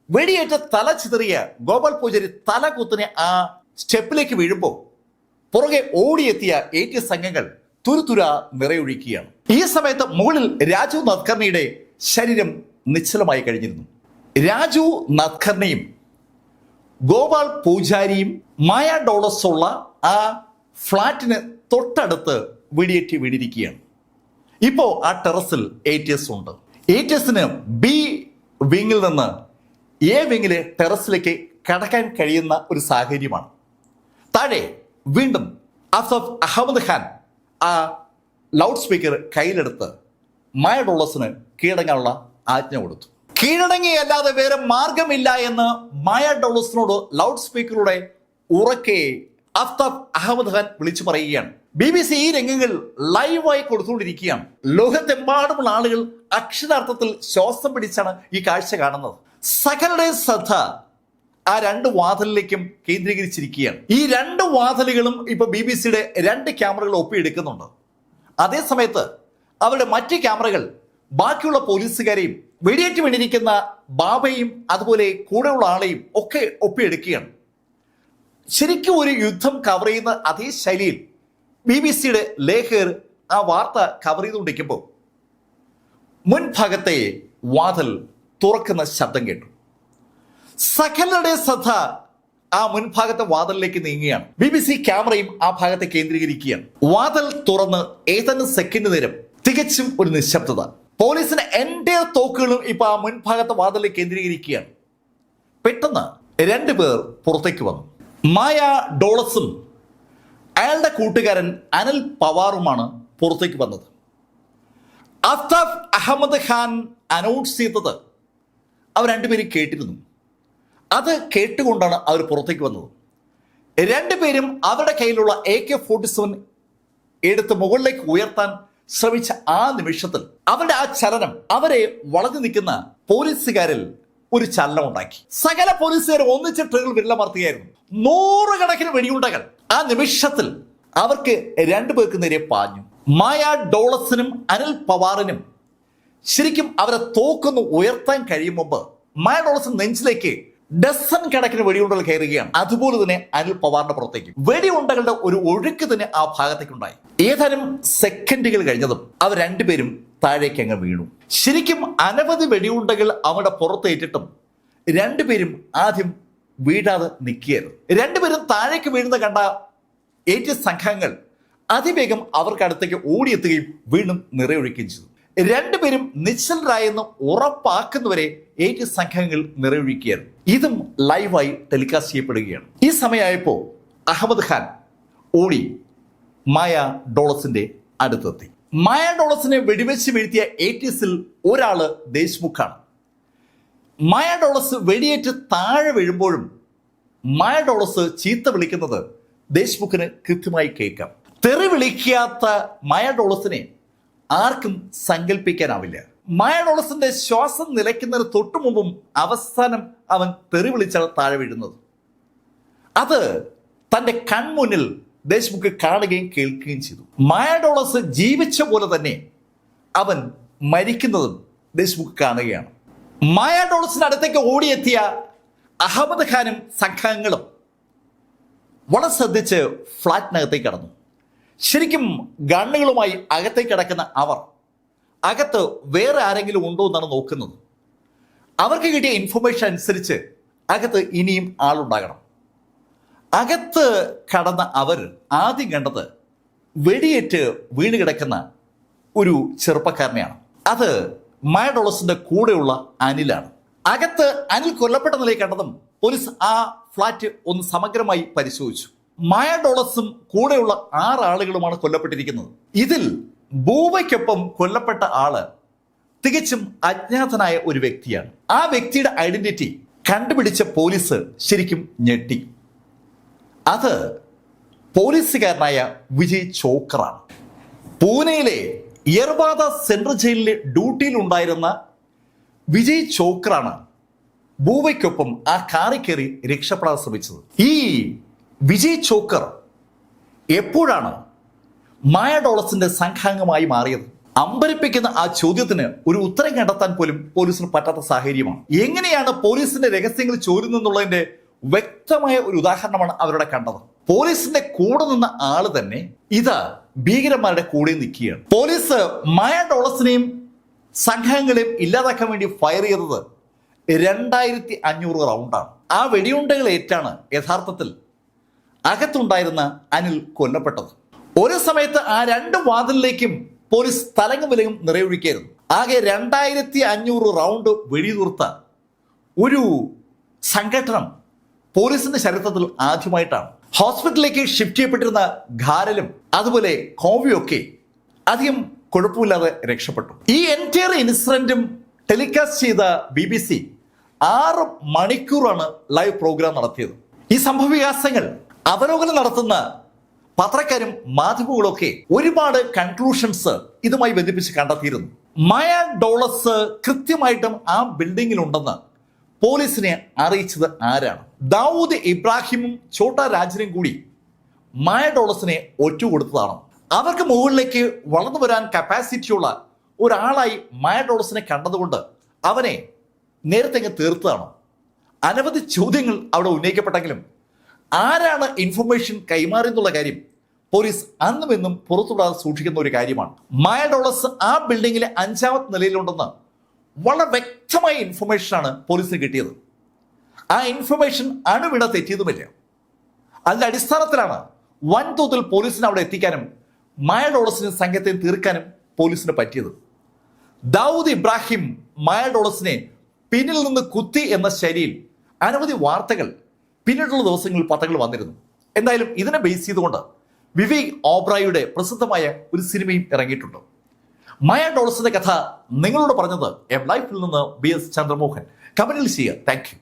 വെടിയേറ്റ് തല ചിതറിയ ഗോപാൽ പൂജാരി തല കുത്തിനെ ആ സ്റ്റെപ്പിലേക്ക് വീഴുമ്പോൾ പുറകെ ഓടിയെത്തിയ ATS സംഘങ്ങൾ തുരുതുര നിറയൊഴിക്കുകയാണ്. ഈ സമയത്ത് മുകളിൽ രാജു നാഥ്കർണിയുടെ ശരീരം നിശ്ചലമായി കഴിഞ്ഞിരുന്നു. രാജു നാഥ്കർണിയും ഗോപാൽ പൂജാരിയും മായ ഡോളസ് ഉള്ള ആ ഫ്ലാറ്റിന് തൊട്ടടുത്ത് വെടിയേറ്റ് വീണിരിക്കുകയാണ്. ഇപ്പോൾ ആ ടെറസിൽ ATS ഉണ്ട്. ATSന് ബി വിങ്ങിൽ നിന്ന് എ വിങ്ങിലെ ടെറസിലേക്ക് കടക്കാൻ കഴിയുന്ന ഒരു സാഹചര്യമാണ്. താഴെ വീണ്ടും അസഫ് അഹമ്മദ് ഖാൻ ആ ലൗഡ് സ്പീക്കർ കയ്യിലെടുത്ത് മായ ഡോളസിന് കീഴടങ്ങാനുള്ള ആജ്ഞ കൊടുത്തു. കീഴടങ്ങിയല്ലാതെ വേറെ മാർഗമില്ല എന്ന് മായ ഡോളസിനോട് ലൗഡ് സ്പീക്കറിലൂടെ ഉറക്കെ അഫ്താബ് അഹമ്മദ് ഖാൻ വിളിച്ചു പറയുകയാണ്. BBC ഈ രംഗങ്ങൾ ലൈവായി കൊടുത്തുകൊണ്ടിരിക്കുകയാണ്. ലോകത്തെമ്പാടുമുള്ള ആളുകൾ അക്ഷരാർത്ഥത്തിൽ ശ്വാസം പിടിച്ചാണ് ഈ കാഴ്ച കാണുന്നത്. സകലരുടെയും ശ്രദ്ധ ആ രണ്ട് വാതിലിലേക്കും കേന്ദ്രീകരിച്ചിരിക്കുകയാണ്. ഈ രണ്ട് വാതിലുകളും ഇപ്പൊ BBCയുടെ രണ്ട് ക്യാമറകൾ ഒപ്പിയെടുക്കുന്നുണ്ട്. അതേ സമയത്ത് അവരുടെ മറ്റ് ക്യാമറകൾ ബാക്കിയുള്ള പോലീസുകാരെയും വെടിയേറ്റ് വീണിരിക്കുന്ന ബാബയും അതുപോലെ കൂടെയുള്ള ആളെയും ഒക്കെ ഒപ്പിയെടുക്കുകയാണ്. ശരിക്കും ഒരു യുദ്ധം കവർ ചെയ്യുന്ന അതേ ശൈലിയിൽ BBCയുടെ ലേഖകർ ആ വാർത്ത കവർ ചെയ്തുകൊണ്ടിരിക്കുമ്പോൾ മുൻഭാഗത്തെ വാതിൽ തുറക്കുന്ന ശബ്ദം കേട്ടു. സകലരുടെ ശ്രദ്ധ ആ മുൻഭാഗത്തെ വാതിലിലേക്ക് നീങ്ങുകയാണ്. BBC ക്യാമറയും ആ ഭാഗത്തെ കേന്ദ്രീകരിക്കുകയാണ്. വാതിൽ തുറന്ന് ഏതാനും സെക്കൻഡ് നേരം തികച്ചും ഒരു നിശബ്ദത. പോലീസിന്റെ എൻ്റെ തോക്കുകളും ഇപ്പൊ ആ മുൻഭാഗത്തെ വാതിലിൽ കേന്ദ്രീകരിക്കുകയാണ്. പെട്ടെന്ന് രണ്ടുപേർ പുറത്തേക്ക് വന്നു. മായ ഡോളസും അയാളുടെ കൂട്ടുകാരൻ അനിൽ പവാറുമാണ് പുറത്തേക്ക് വന്നത്. അഫ്താബ് അഹമ്മദ് ഖാൻ അനൗൺസ് ചെയ്തത് അവർ രണ്ടുപേരും കേട്ടിരുന്നു. അത് കേട്ടുകൊണ്ടാണ് അവർ പുറത്തേക്ക് വന്നത്. രണ്ടുപേരും അവരുടെ കയ്യിലുള്ള AK-47 എടുത്ത് മുകളിലേക്ക് ഉയർത്താൻ ശ്രമിച്ച ആ നിമിഷത്തിൽ അവരുടെ ആ ചലനം അവരെ വളഞ്ഞു നിൽക്കുന്ന പോലീസുകാരിൽ ഒരു ചലനം ഉണ്ടാക്കി. സകല പോലീസുകാർ ഒന്നിച്ച് ട്രെയിനിൽ വിരലമർത്തുകയായിരുന്നു. 100 കണക്കിന് വെടിയുണ്ടകൾ ആ നിമിഷത്തിൽ അവർക്ക് രണ്ടുപേർക്ക് നേരെ പാഞ്ഞു. മായ ഡോളസിനും അനിൽ പവാറിനും ശരിക്കും അവരെ തോക്കൊന്ന് ഉയർത്താൻ കഴിയും മുമ്പ് മായ ഡോളസിന് നെഞ്ചിലേക്ക് ഡസൻ കണക്കിന് വെടിയുണ്ടകൾ കയറുകയാണ്. അതുപോലെ തന്നെ അനിൽ പവാറിന്റെ പുറത്തേക്ക് വെടിയുണ്ടകളുടെ ഒരു ഒഴുക്ക് തന്നെ ആ ഭാഗത്തേക്ക് ഉണ്ടായി. ഏതാനും സെക്കൻഡുകൾ കഴിഞ്ഞതും അവർ രണ്ടുപേരും താഴേക്ക് അങ്ങ് വീണു. ശരിക്കും അനവധി വെടിയുണ്ടകൾ അവരുടെ പുറത്തേറ്റിട്ടും രണ്ടുപേരും ആദ്യം വീഴാതെ നിൽക്കുകയായിരുന്നു. രണ്ടുപേരും താഴേക്ക് വീഴുന്ന കണ്ട ATS സംഘങ്ങൾ അതിവേഗം അവർക്ക് അടുത്തേക്ക് ഓടിയെത്തുകയും വീണ്ടും നിറയൊഴിക്കുകയും ചെയ്തു. രണ്ടുപേരും നിശ്ചലരായെന്ന് ഉറപ്പാക്കുന്നവരെ ATS സംഘങ്ങൾ നിറയൊഴിക്കുകയായിരുന്നു. ഇതും ലൈവായി ടെലികാസ്റ്റ് ചെയ്യപ്പെടുകയാണ്. ഈ സമയമായപ്പോൾ അഹമ്മദ് ഖാൻ ഓടി മായ ഡോളസിന്റെ അടുത്തെത്തി. മായ ഡോളസിനെ വെടിവെച്ച് വീഴ്ത്തിയ ATSൽ ഒരാള് ദേശ്മുഖാണ്. മായ ഡോളസ് വെടിയേറ്റ് താഴെ വീഴുമ്പോഴും മായ ഡോളസ് ചീത്ത വിളിക്കുന്നത് ദേശ്മുഖിന് കൃത്യമായി കേൾക്കാം. തെറി വിളിക്കാത്ത മായ ഡോളസിനെ ആർക്കും സങ്കല്പിക്കാനാവില്ല. മായ ഡോളസിന്റെ ശ്വാസം നിലയ്ക്കുന്നതിന് തൊട്ടു മുമ്പും അവസാനം അവൻ തെറി വിളിച്ചാൽ താഴെ വീഴുന്നത്. അത് തന്റെ കൺമുന്നിൽ ദേശ്മുഖ് കാണുകയും കേൾക്കുകയും ചെയ്തു. മായ ഡോളസ് ജീവിച്ച പോലെ തന്നെ അവൻ മരിക്കുന്നതും ദേശ്മുഖ് കാണുകയാണ്. മായ ഡോളസിന് അടുത്തേക്ക് ഓടിയെത്തിയ അഹമ്മദ് ഖാനും സംഘങ്ങളും വളരെ ശ്രദ്ധിച്ച് ഫ്ലാറ്റിനകത്തേക്ക് കടന്നു. ശരിക്കും ഗണ്ണുകളുമായി അകത്തേക്ക് കിടക്കുന്ന അവർ അകത്ത് വേറെ ആരെങ്കിലും ഉണ്ടോ എന്നാണ് നോക്കുന്നത്. അവർക്ക് കിട്ടിയ ഇൻഫർമേഷൻ അനുസരിച്ച് അകത്ത് ഇനിയും ആളുണ്ടാകണം. അകത്ത് കടന്ന അവർ ആദ്യം കണ്ടത് വെടിയേറ്റ് വീണ് കിടക്കുന്ന ഒരു ചെറുപ്പക്കാരനെയാണ്. അത് മായ ഡോളസിന്റെ കൂടെയുള്ള അനിലാണ്. അകത്ത് അനിൽ കൊല്ലപ്പെട്ട നിലയിൽ കണ്ടതും പോലീസ് ആ ഫ്ലാറ്റ് ഒന്ന് സമഗ്രമായി പരിശോധിച്ചു. മായ ഡോളസും കൂടെയുള്ള 6 ആളുകളുമാണ് കൊല്ലപ്പെട്ടിരിക്കുന്നത്. ഇതിൽ ബൂബയ്ക്കൊപ്പം കൊല്ലപ്പെട്ട ആള് തികച്ചും അജ്ഞാതനായ ഒരു വ്യക്തിയാണ്. ആ വ്യക്തിയുടെ ഐഡന്റിറ്റി കണ്ടുപിടിച്ച പോലീസ് ശരിക്കും ഞെട്ടി. അത് പോലീസുകാരനായ വിജയ് ചോക്കറാണ്. പൂനെയിലെ യർവാദ സെൻട്രൽ ജയിലിലെ ഡ്യൂട്ടിയിൽ ഉണ്ടായിരുന്ന വിജയ് ചോക്കറാണ് ബൂബയ്ക്കൊപ്പം ആ കാറിൽ കയറി രക്ഷപ്പെടാൻ ശ്രമിച്ചത്. ഈ വിജയ് ചോക്കർ എപ്പോഴാണ് മായ ഡോളസിന്റെ സംഘാംഗമായി മാറിയത്? അമ്പരിപ്പിക്കുന്ന ആ ചോദ്യത്തിന് ഒരു ഉത്തരം കണ്ടെത്താൻ പോലും പോലീസിന് പറ്റാത്ത സാഹചര്യമാണ്. എങ്ങനെയാണ് പോലീസിന്റെ രഹസ്യങ്ങൾ ചോരുന്നെന്നുള്ളതിന്റെ വ്യക്തമായ ഒരു ഉദാഹരണമാണ് അവരുടെ കണ്ടത്. പോലീസിന്റെ കൂടെ നിന്ന ആള് തന്നെ ഇത് ഭീകരന്മാരുടെ കൂടെ നിൽക്കുകയാണ്. പോലീസ് മായ ഡോളസിനെയും സംഘങ്ങളെയും ഇല്ലാതാക്കാൻ വേണ്ടി ഫയർ ചെയ്തത് 2500 റൗണ്ടാണ്. ആ വെടിയുണ്ടകൾ ഏറ്റാണ് യഥാർത്ഥത്തിൽ അകത്തുണ്ടായിരുന്ന അനിൽ കൊല്ലപ്പെട്ടത്. ഒരു സമയത്ത് ആ 2 വാതിലിലേക്കും പോലീസ് തലങ്ങും വിലങ്ങും നിറയൊഴിക്കായിരുന്നു. ആകെ 2500 റൗണ്ട് വെടിതീർത്ത ഒരു സംഘടനം പോലീസിന്റെ ചരിത്രത്തിൽ ആദ്യമായിട്ടാണ്. ഹോസ്പിറ്റലിലേക്ക് ഷിഫ്റ്റ് ചെയ്യപ്പെട്ടിരുന്ന ഖാരലും അതുപോലെ കോവിയൊക്കെ അധികം കുഴപ്പമില്ലാതെ രക്ഷപ്പെട്ടു. ഈ എൻറ്റയർ ഇൻസിഡന്റും ടെലികാസ്റ്റ് ചെയ്ത BBC 6 മണിക്കൂറാണ് ലൈവ് പ്രോഗ്രാം നടത്തിയത്. ഈ സംഭവവികാസങ്ങൾ അവലോകനം നടത്തുന്ന പത്രക്കാരും മാധ്യമങ്ങളൊക്കെ ഒരുപാട് കൺക്ലൂഷൻസ് ഇതുമായി ബന്ധിപ്പിച്ച് കണ്ടെത്തിയിരുന്നു. മായ ഡോളസ് കൃത്യമായിട്ടും ആ ബിൽഡിങ്ങിലുണ്ടെന്ന് പോലീസിനെ അറിയിച്ചത് ആരാണ്? ദാവൂദ് ഇബ്രാഹിമും ഛോട്ടാ രാജനും കൂടി മായ ഡോളസിനെ ഒറ്റുകൊടുത്തതാണ്. അവർക്ക് മുകളിലേക്ക് വളർന്നു വരാൻ കപ്പാസിറ്റിയുള്ള ഒരാളായി മായ ഡോളസിനെ കണ്ടതുകൊണ്ട് അവനെ നേരത്തെ അങ്ങ് തീർത്തതാണ്. അനവധി ചോദ്യങ്ങൾ അവിടെ ഉന്നയിക്കപ്പെട്ടെങ്കിലും ആരാണ് ഇൻഫർമേഷൻ കൈമാറിയെന്നുള്ള കാര്യം പോലീസ് അന്നും എന്നും പുറത്തുവിടാതെ സൂക്ഷിക്കുന്ന ഒരു കാര്യമാണ്. മായ ഡോളസ് ആ ബിൽഡിങ്ങിലെ 5ാമത്തെ നിലയിലുണ്ടെന്ന് വളരെ വ്യക്തമായ ഇൻഫർമേഷനാണ് പോലീസിന് കിട്ടിയത്. ആ ഇൻഫർമേഷൻ അണുവിട തെറ്റിയതുമില്ല. അതിന്റെ അടിസ്ഥാനത്തിലാണ് വൻതോതിൽ പോലീസിനെ അവിടെ എത്തിക്കാനും മായ ഡോളസിനെ സംഘത്തെ തീർക്കാനും പോലീസിന് പറ്റിയത്. ദാവൂദ് ഇബ്രാഹിം മായ ഡോളസിനെ പിന്നിൽ നിന്ന് കുത്തി എന്ന ശൈലിയിൽ അനവധി വാർത്തകൾ പിന്നീടുള്ള ദിവസങ്ങളിൽ പത്രങ്ങൾ വന്നിരുന്നു. എന്തായാലും ഇതിനെ ബേസ് ചെയ്തുകൊണ്ട് വിവേക് ഓബ്രായുടെ പ്രസിദ്ധമായ ഒരു സിനിമയും ഇറങ്ങിയിട്ടുണ്ട്. മായ ഡോളസിന്റെ കഥ നിങ്ങളോട് പറഞ്ഞത് എം ലൈഫിൽ നിന്ന് BS ചന്ദ്രമോഹൻ. കമന്റിൽ ചെയ്യുക. Thank you.